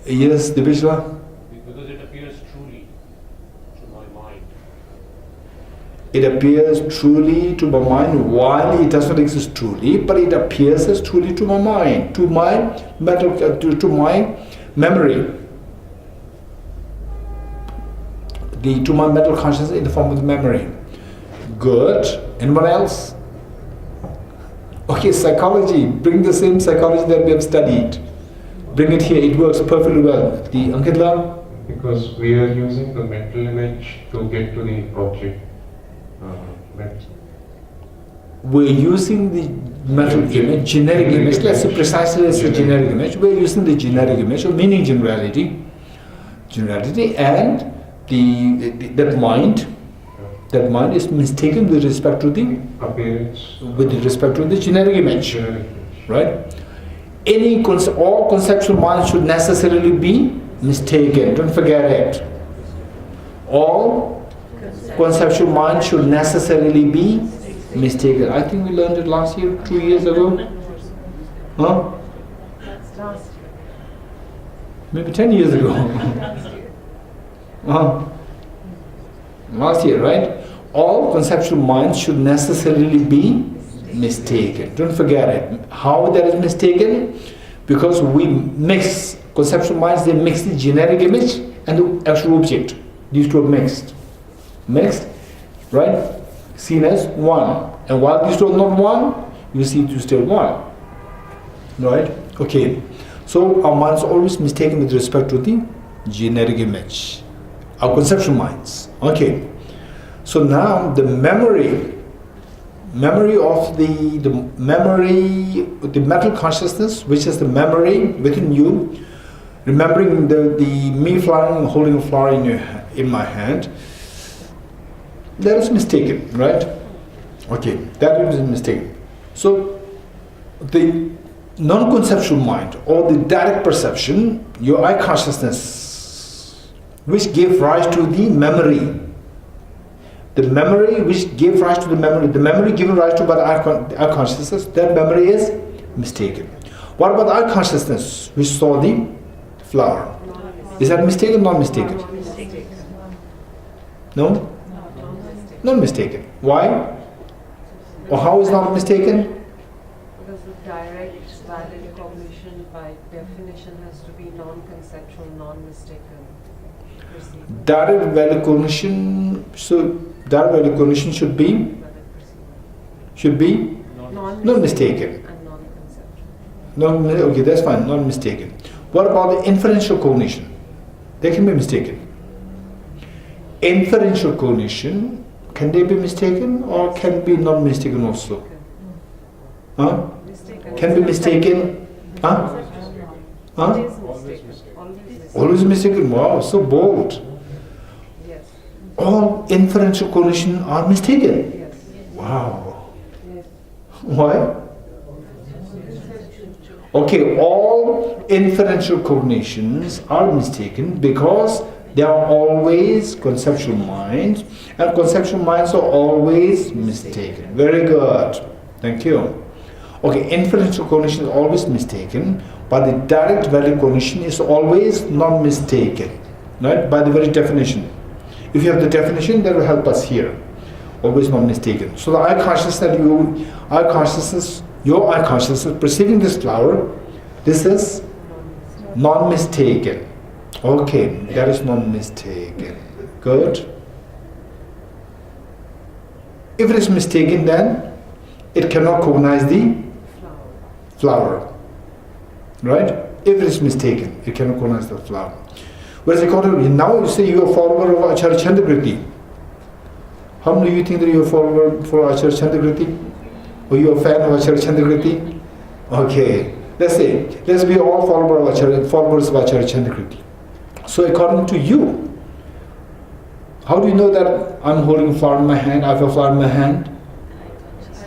Yes, Dibishwa? Because it appears truly to my mind. It appears truly to my mind while it does not exist truly, but it appears as truly to my mind, to my mental, to my memory, to my mental consciousness in the form of memory. Good. Anyone else? Okay, psychology. Bring the same psychology that we have studied. Bring it here. It works perfectly well. The Ankitla? Because we are using the mental image to get to the object. We're using the mental image, generic image. Let's say precisely as a generic image. We're using the generic image, or meaning generality, and that mind is mistaken with respect to the appearance, with respect to the generic image, right? All conceptual minds should necessarily be mistaken. Don't forget it. All conceptual minds should necessarily be mistaken. I think we learned it last year, 2 years ago. Huh? That's last year. Maybe 10 years ago. Last year, right? All conceptual minds should necessarily be mistaken. Don't forget it. How that is mistaken? Because we mix conceptual minds, they mix the generic image and the actual object. These two are mixed. Mixed, right? Seen as one. And while these two are not one, you see it is still one. Right? Okay. So our minds are always mistaken with respect to the generic image. Our conceptual minds. Okay. So now the memory memory of the mental consciousness, which is the memory within you, remembering the me flowering, holding a flower in my hand, that is mistaken, right? Okay, that is mistaken. So the non-conceptual mind or the direct perception, your eye consciousness, which gave rise to the memory. The memory which gave rise to the memory given rise to by the eye consciousness, that memory is mistaken. What about the eye consciousness which saw the flower? Is that mistaken or not mistaken? No? Not mistaken. Why? Or how is not mistaken? Because the direct valid cognition by definition has to be non-conceptual, non-mistaken. Perceived. Direct valid cognition, so direct valid cognition should be not mistaken. And non-conceptual. No, okay, that's fine, not mistaken. What about the inferential cognition? They can be mistaken. Inferential cognition, can they be mistaken or can be not mistaken also? Huh? Mistaken. Can be mistaken? Huh? Huh? It is mistaken. Always mistaken. Always mistaken. Wow, so bold. Yes. All inferential cognition are mistaken. Yes. Wow. Yes. Why? Okay, all inferential cognitions are mistaken because they are always conceptual minds, and conceptual minds are always mistaken. Very good. Thank you. Okay, inferential cognition is always mistaken, but the direct valid cognition is always not mistaken, right? By the very definition. If you have the definition, that will help us here. Always not mistaken. So the eye consciousness, your eye consciousness perceiving this flower, this is non-mistaken. Okay, that is non-mistaken. Good. If it is mistaken, then it cannot cognize the flower. Right? If it is mistaken, it cannot cognize the flower. Whereas now you say you are a follower of Acharya Chandrakriti. How many of you think that you are a follower for Acharya Chandrakriti? Or you are a fan of Acharya Chandrakriti? Okay. Let's be all followers of Acharya Chandrakriti. So according to you, how do you know that I'm holding a flower in my hand, I have a flower in my hand?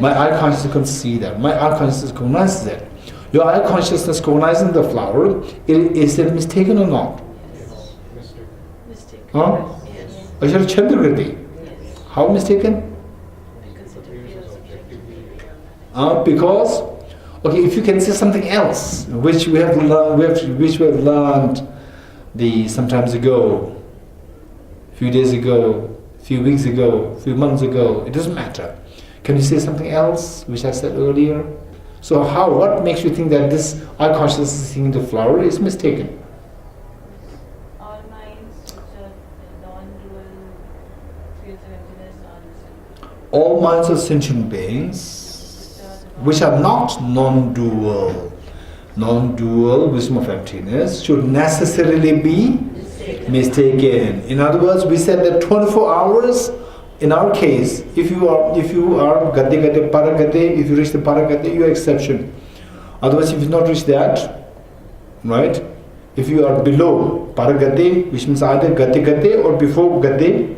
My eye consciousness can see that. My eye consciousness cognizes that. Your eye consciousness cognizing the flower, is it mistaken or not? Mistaken. Huh? Yes. Acharya Chandrakriti. Yes. How mistaken? Because it appears objectively. Because, okay, if you can say something else, which we have learned, some times ago, a few days ago, a few weeks ago, a few months ago, it doesn't matter. Can you say something else, which I said earlier? So what makes you think that this eye consciousness seeing the flower is mistaken? All minds which are non-dual fields of emptiness are mistaken. All minds of sentient beings, which are not non-dual, wisdom of emptiness, should necessarily be mistaken. In other words, we said that 24 hours, in our case, if you are Gade, Paragade, if you reach the Paragade, you are exception. Otherwise, if you not reach that, right? If you are below Paragade, which means either Gade or before Gade,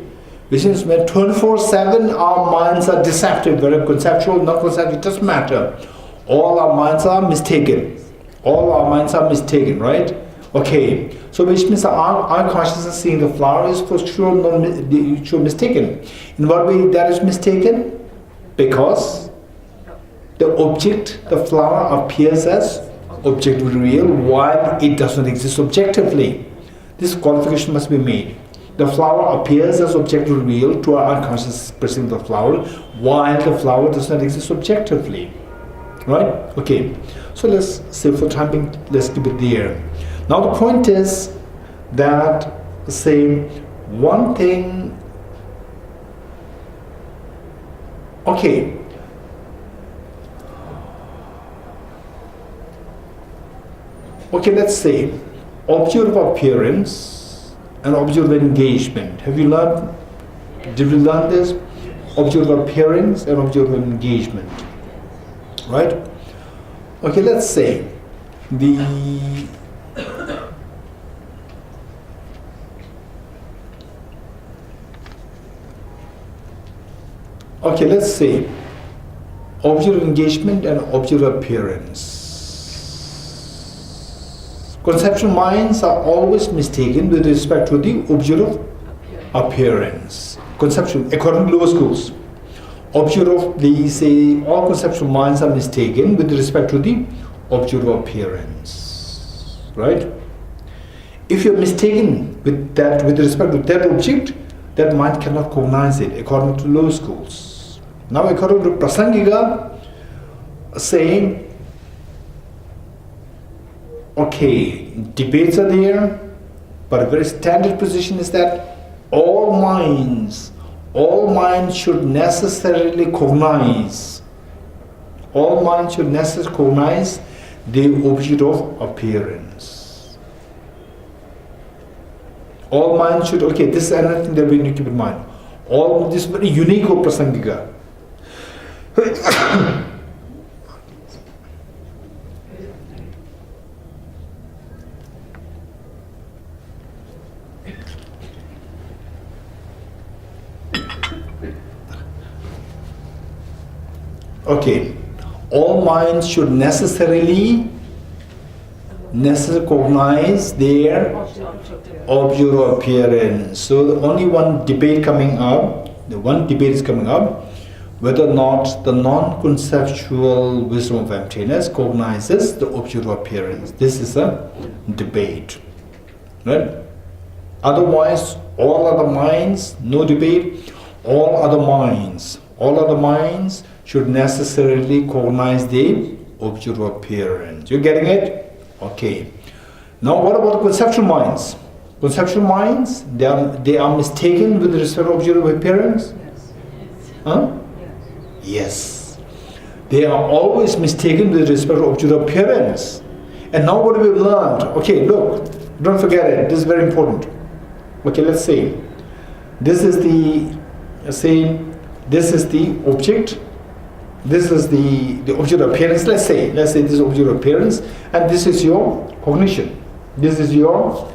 which means when 24/7 our minds are deceptive, whether conceptual, not conceptual, it doesn't matter. All our minds are mistaken. All our minds are mistaken, right? Okay, so which means our consciousness seeing the flower is for sure mistaken. In what way that is mistaken? Because the object, the flower, appears as objectively real while it does not exist objectively. This qualification must be made. The flower appears as objectively real to our unconscious perceiving the flower while the flower does not exist objectively. Right? Okay. So let's say for time being, let's keep it there. Now the point is that, say, one thing, okay, let's say, object of appearance and object of engagement. Have you learned? Did we learn this? object of appearance and object of engagement, right? Okay, let's say let's say object of engagement and object of appearance. Conceptual minds are always mistaken with respect to the object of appearance. Conceptual, according to lower schools, object of all conceptual minds are mistaken with respect to the object of appearance, right? If you're mistaken with respect to that object, that mind cannot cognize it, according to lower schools. Now, according to Prasangika, saying, okay, debates are there, but a very standard position is that all minds should necessarily cognize. All minds should necessarily cognize the object of appearance. All minds should, okay, this is another thing that we need to keep in mind. All this is very unique of Prasangika. Okay, all minds should necessarily cognize their object of appearance. So the only one debate coming up, is coming up, whether or not the non-conceptual wisdom of emptiness cognizes the object of appearance. This is a debate, right? Otherwise, all other minds, no debate. All other minds should necessarily cognize the object of appearance. You getting it? Okay. Now, what about the conceptual minds? Conceptual minds, they are mistaken with respect to object of appearance? Yes. Huh? Yes. Yes. They are always mistaken with respect to object of appearance. And now what we've learned, okay, look, don't forget it, this is very important. Okay, let's say, this is the object, this is the object of appearance, let's say this is object of appearance, and this is your cognition. This is your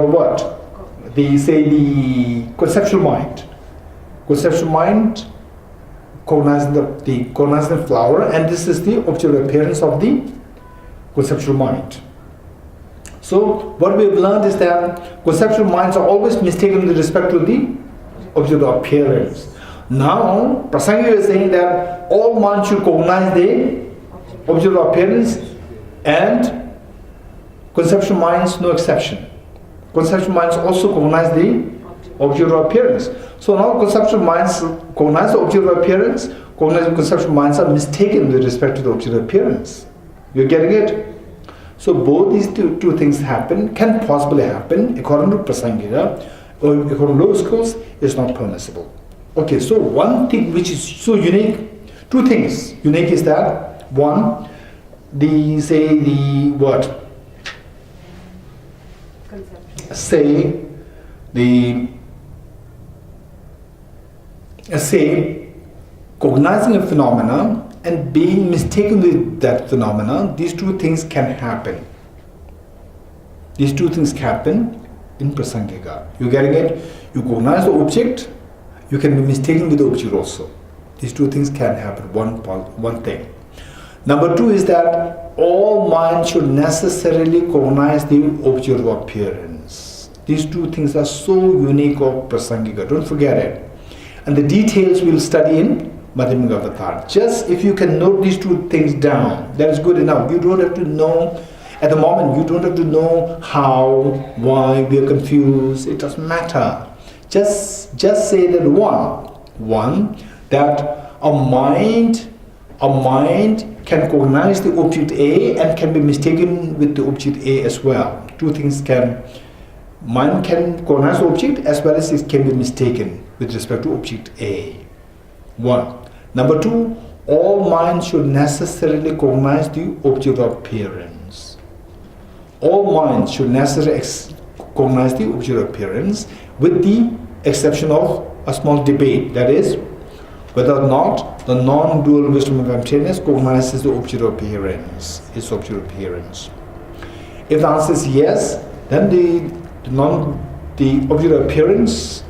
what? The conceptual mind. Conceptual mind cognizing the flower, and this is the object of appearance of the conceptual mind. So what we've learned is that conceptual minds are always mistaken with respect to the object of appearance. Now, Prasangika is saying that all minds should cognize the object of appearance, and conceptual minds, no exception. Conceptual minds also cognize the object of appearance. So now conceptual minds cognize the object of appearance, cognizing conceptual minds are mistaken with respect to the object of appearance. You're getting it? So both these two things can possibly happen, according to Prasangika, or according to lower schools, is not permissible. Okay, so one thing which is so unique, two things unique is that, one, cognizing a phenomena and being mistaken with that phenomena, these two things can happen. These two things happen in Prasangika. You getting it? You cognize the object, you can be mistaken with the object also. These two things can happen, one thing. Number two is that all minds should necessarily cognize the object of appearance. These two things are so unique of Prasangika. Don't forget it. And the details we'll study in Madhyamika Avatar. Just if you can note these two things down, that is good enough. You don't have to know, at the moment, you don't have to know how, why we are confused. It doesn't matter. Just say that one, that a mind can cognize the object A and can be mistaken with the object A as well. Two things mind can cognize the object as well as it can be mistaken with respect to object A. One. Number two, all minds should necessarily cognize the object of appearance. All minds should necessarily cognize the object of appearance with the exception of a small debate, that is, whether or not the non-dual wisdom of emptiness cognizes the object of appearance, its object of appearance. If the answer is yes, then the object of appearance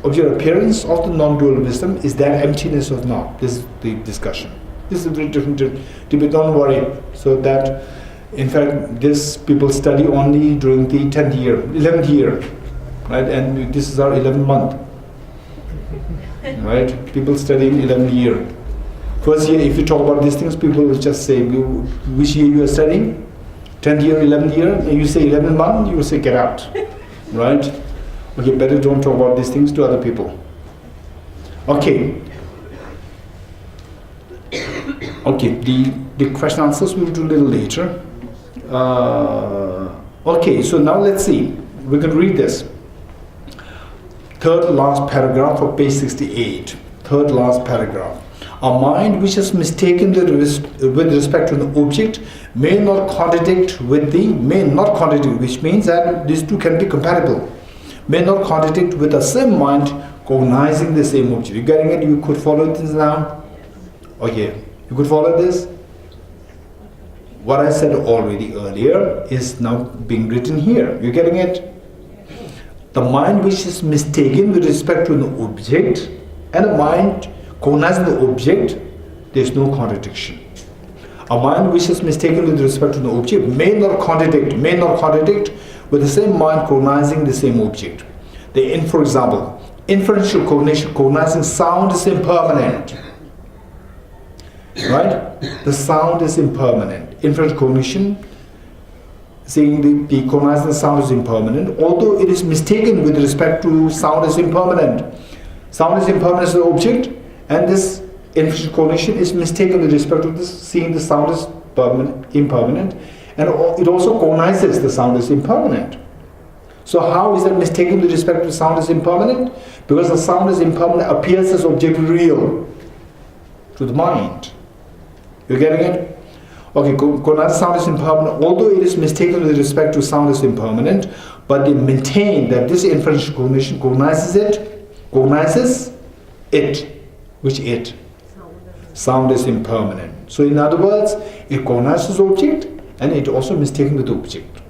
of the non-dual wisdom is that emptiness or not. This is the discussion. This is a very different debate. Don't worry. So that, in fact, this people study only during the 10th year, 11th year, right? And this is our 11th month, right? People study in 11th year. First year, if you talk about these things, people will just say, which year you are studying? 10th year, 11th year? And you say 11th month, you will say, get out, right? Okay, better don't talk about these things to other people. Okay. Okay, the question answers we'll do a little later. Okay, so now let's see. We can read this. Third last paragraph of page 68. Third last paragraph. A mind which is mistaken with respect to the object may not contradict, which means that these two can be compatible. May not contradict with the same mind cognizing the same object. You getting it? You could follow this now? Okay, you could follow this? What I said already earlier is now being written here. You getting it? The mind which is mistaken with respect to the object and a mind cognizing the object, there is no contradiction. A mind which is mistaken with respect to the object may not contradict with the same mind cognizing the same object. For example, inferential cognition cognizing sound is impermanent. Right? The sound is impermanent. Inferential cognition saying the cognizing the sound is impermanent, although it is mistaken with respect to sound is impermanent. Sound is impermanent as the object, and this inferential cognition is mistaken with respect to this, seeing the sound is impermanent, and it also cognizes the sound is impermanent. So how is that mistaken with respect to the sound is impermanent? Because the sound is impermanent appears as objectively real to the mind. You're getting it? Okay, cognizing sound is impermanent, although it is mistaken with respect to sound is impermanent, but they maintain that this inferential cognition cognizes it, which it? Sound is impermanent. So in other words, it cognizes object and it also mistaken with object.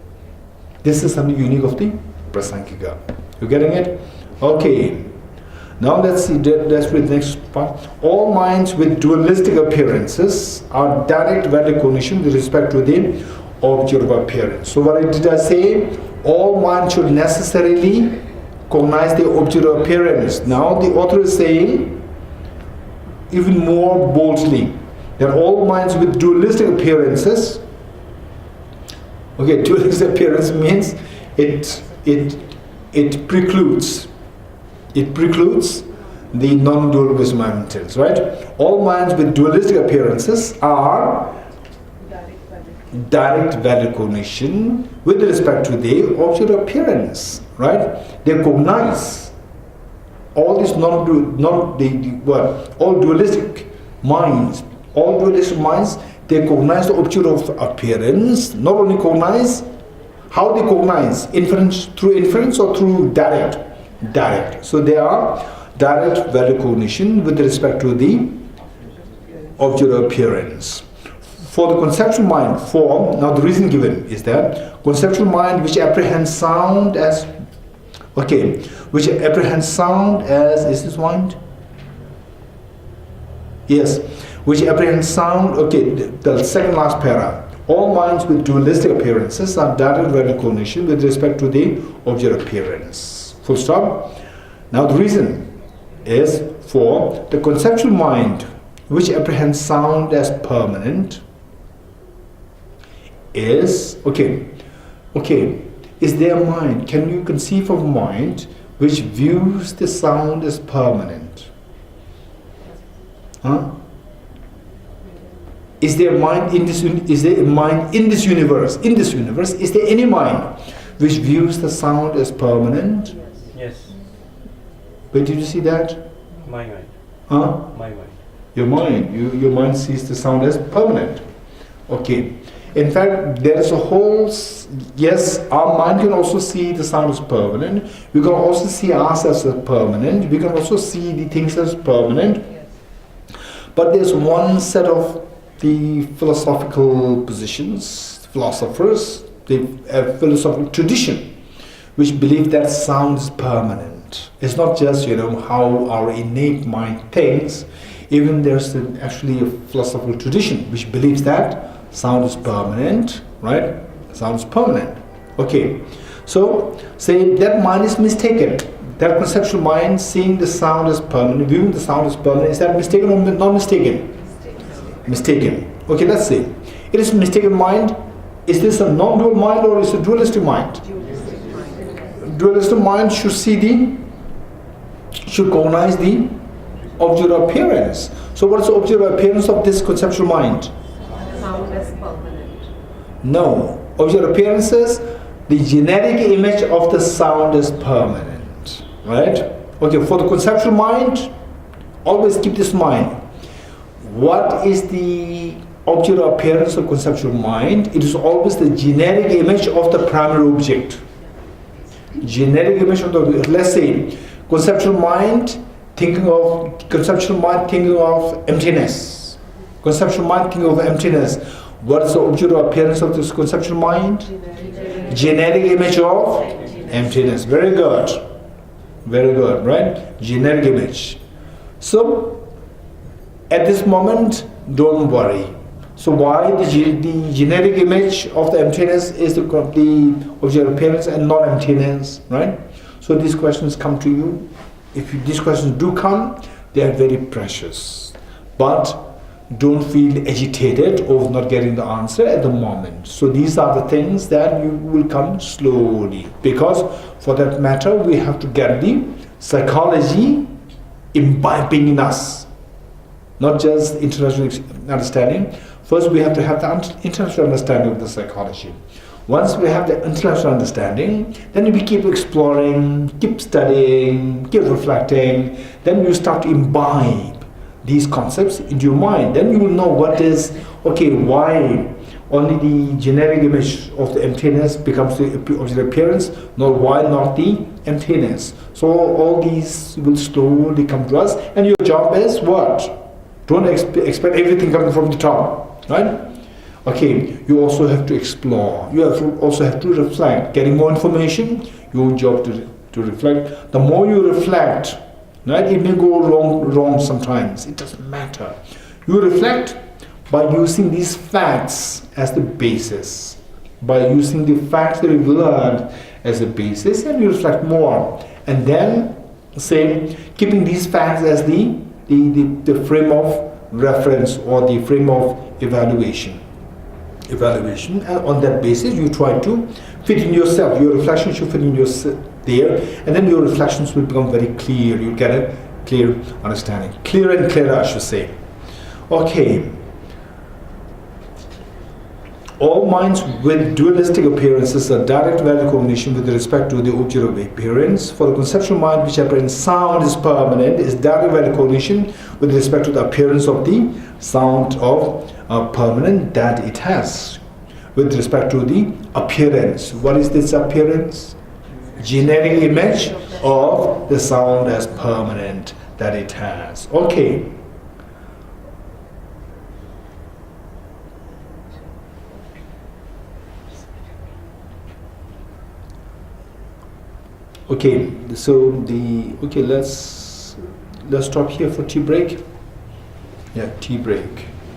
This is something unique of the Prasankika. You getting it? Okay. Now let's see, let's read the next part. All minds with dualistic appearances are direct valid cognition with respect to the object of appearance. So what did I say? All minds should necessarily cognize the object of appearance. Now the author is saying even more boldly that all minds with dualistic appearances, okay, dualistic appearance means it precludes the non-dual wisdom entities, right? All minds with dualistic appearances are direct valid cognition with respect to the object of appearance, right? They cognize all these all dualistic minds. All dualistic minds, they cognize the object of appearance. Not only cognize, how they cognize? Through inference or through direct? Direct. So they are direct valid cognition with respect to the object of appearance. For the conceptual mind form, now the reason given is that conceptual mind which apprehends sound as, which apprehends sound as, is this mind? Yes, which apprehends sound, the second last para. All minds with dualistic appearances are direct valid cognition with respect to the object appearance. Full stop. Now the reason is for the conceptual mind which apprehends sound as permanent is, is there a mind? Can you conceive of a mind which views the sound as permanent? Huh? Is there a mind in this? Is there a mind in this universe? In this universe, is there any mind which views the sound as permanent? Yes. Where did you see that? My mind. Huh? My mind. Your mind. Your mind sees the sound as permanent. Okay. In fact, there is a whole, yes, our mind can also see the sound as permanent. We can also see ourselves as permanent. We can also see the things as permanent. But there's one set of the philosophical positions, philosophers, the philosophical tradition, which believe that sound is permanent. It's not just, how our innate mind thinks. Even there's actually a philosophical tradition which believes that sound is permanent, right? Sound is permanent. Okay, so say that mind is mistaken. That conceptual mind seeing the sound as permanent, viewing the sound as permanent, is that mistaken or not mistaken? Mistaken. Okay, let's see. It is mistaken mind. Is this a non-dual mind or is it a dualistic mind? Dualistic mind should cognize the object appearance. So what is the object appearance of this conceptual mind? Sound as permanent. No. Object appearances, the genetic image of the sound is permanent. Right? Okay, for the conceptual mind, always keep this in mind. What is the object appearance of conceptual mind? It is always the genetic image of the primary object. Genetic image of the, let's say, conceptual mind thinking of emptiness. Conceptual mind thinking of emptiness. What is the object appearance of this conceptual mind? Genetic image of emptiness. Very good. Very good, right? Genetic image. So, at this moment, don't worry. So why the genetic image of the emptiness is the object appearance and not emptiness, right? So these questions come to you. If these questions do come, they are very precious. But don't feel agitated over not getting the answer at the moment. So these are the things that you will come slowly. Because for that matter, we have to get the psychology imbibing in us. Not just intellectual understanding. First, we have to have the intellectual understanding of the psychology. Once we have the intellectual understanding, then we keep exploring, keep studying, keep reflecting. Then you start to imbibe these concepts into your mind. Then you will know what is, okay, why only the generic image of the emptiness becomes the object appearance, nor why not the emptiness. So all these will slowly come to us, and your job is what? Don't expect everything coming from the top, right? Okay, you also have to explore. You also have to reflect. Getting more information, your job to reflect. The more you reflect, right, it may go wrong sometimes. It doesn't matter. You reflect by using these facts as the basis. By using the facts that you've learned as a basis, and you reflect more. And then, say, keeping these facts as the frame of reference or the frame of evaluation. And on that basis, you try to fit in yourself. Your reflection should fit in yourself there, and then your reflections will become very clear. You get a clear understanding. Clearer and clearer, I should say. Okay. All minds with dualistic appearances are direct value cognition with respect to the object of appearance. For the conceptual mind which appearance sound is permanent, is direct value cognition with respect to the appearance of the sound of permanent that it has. With respect to the appearance. What is this appearance? Genetic image of the sound as permanent that it has. Okay. Okay, so let's stop here for tea break. Yeah, tea break.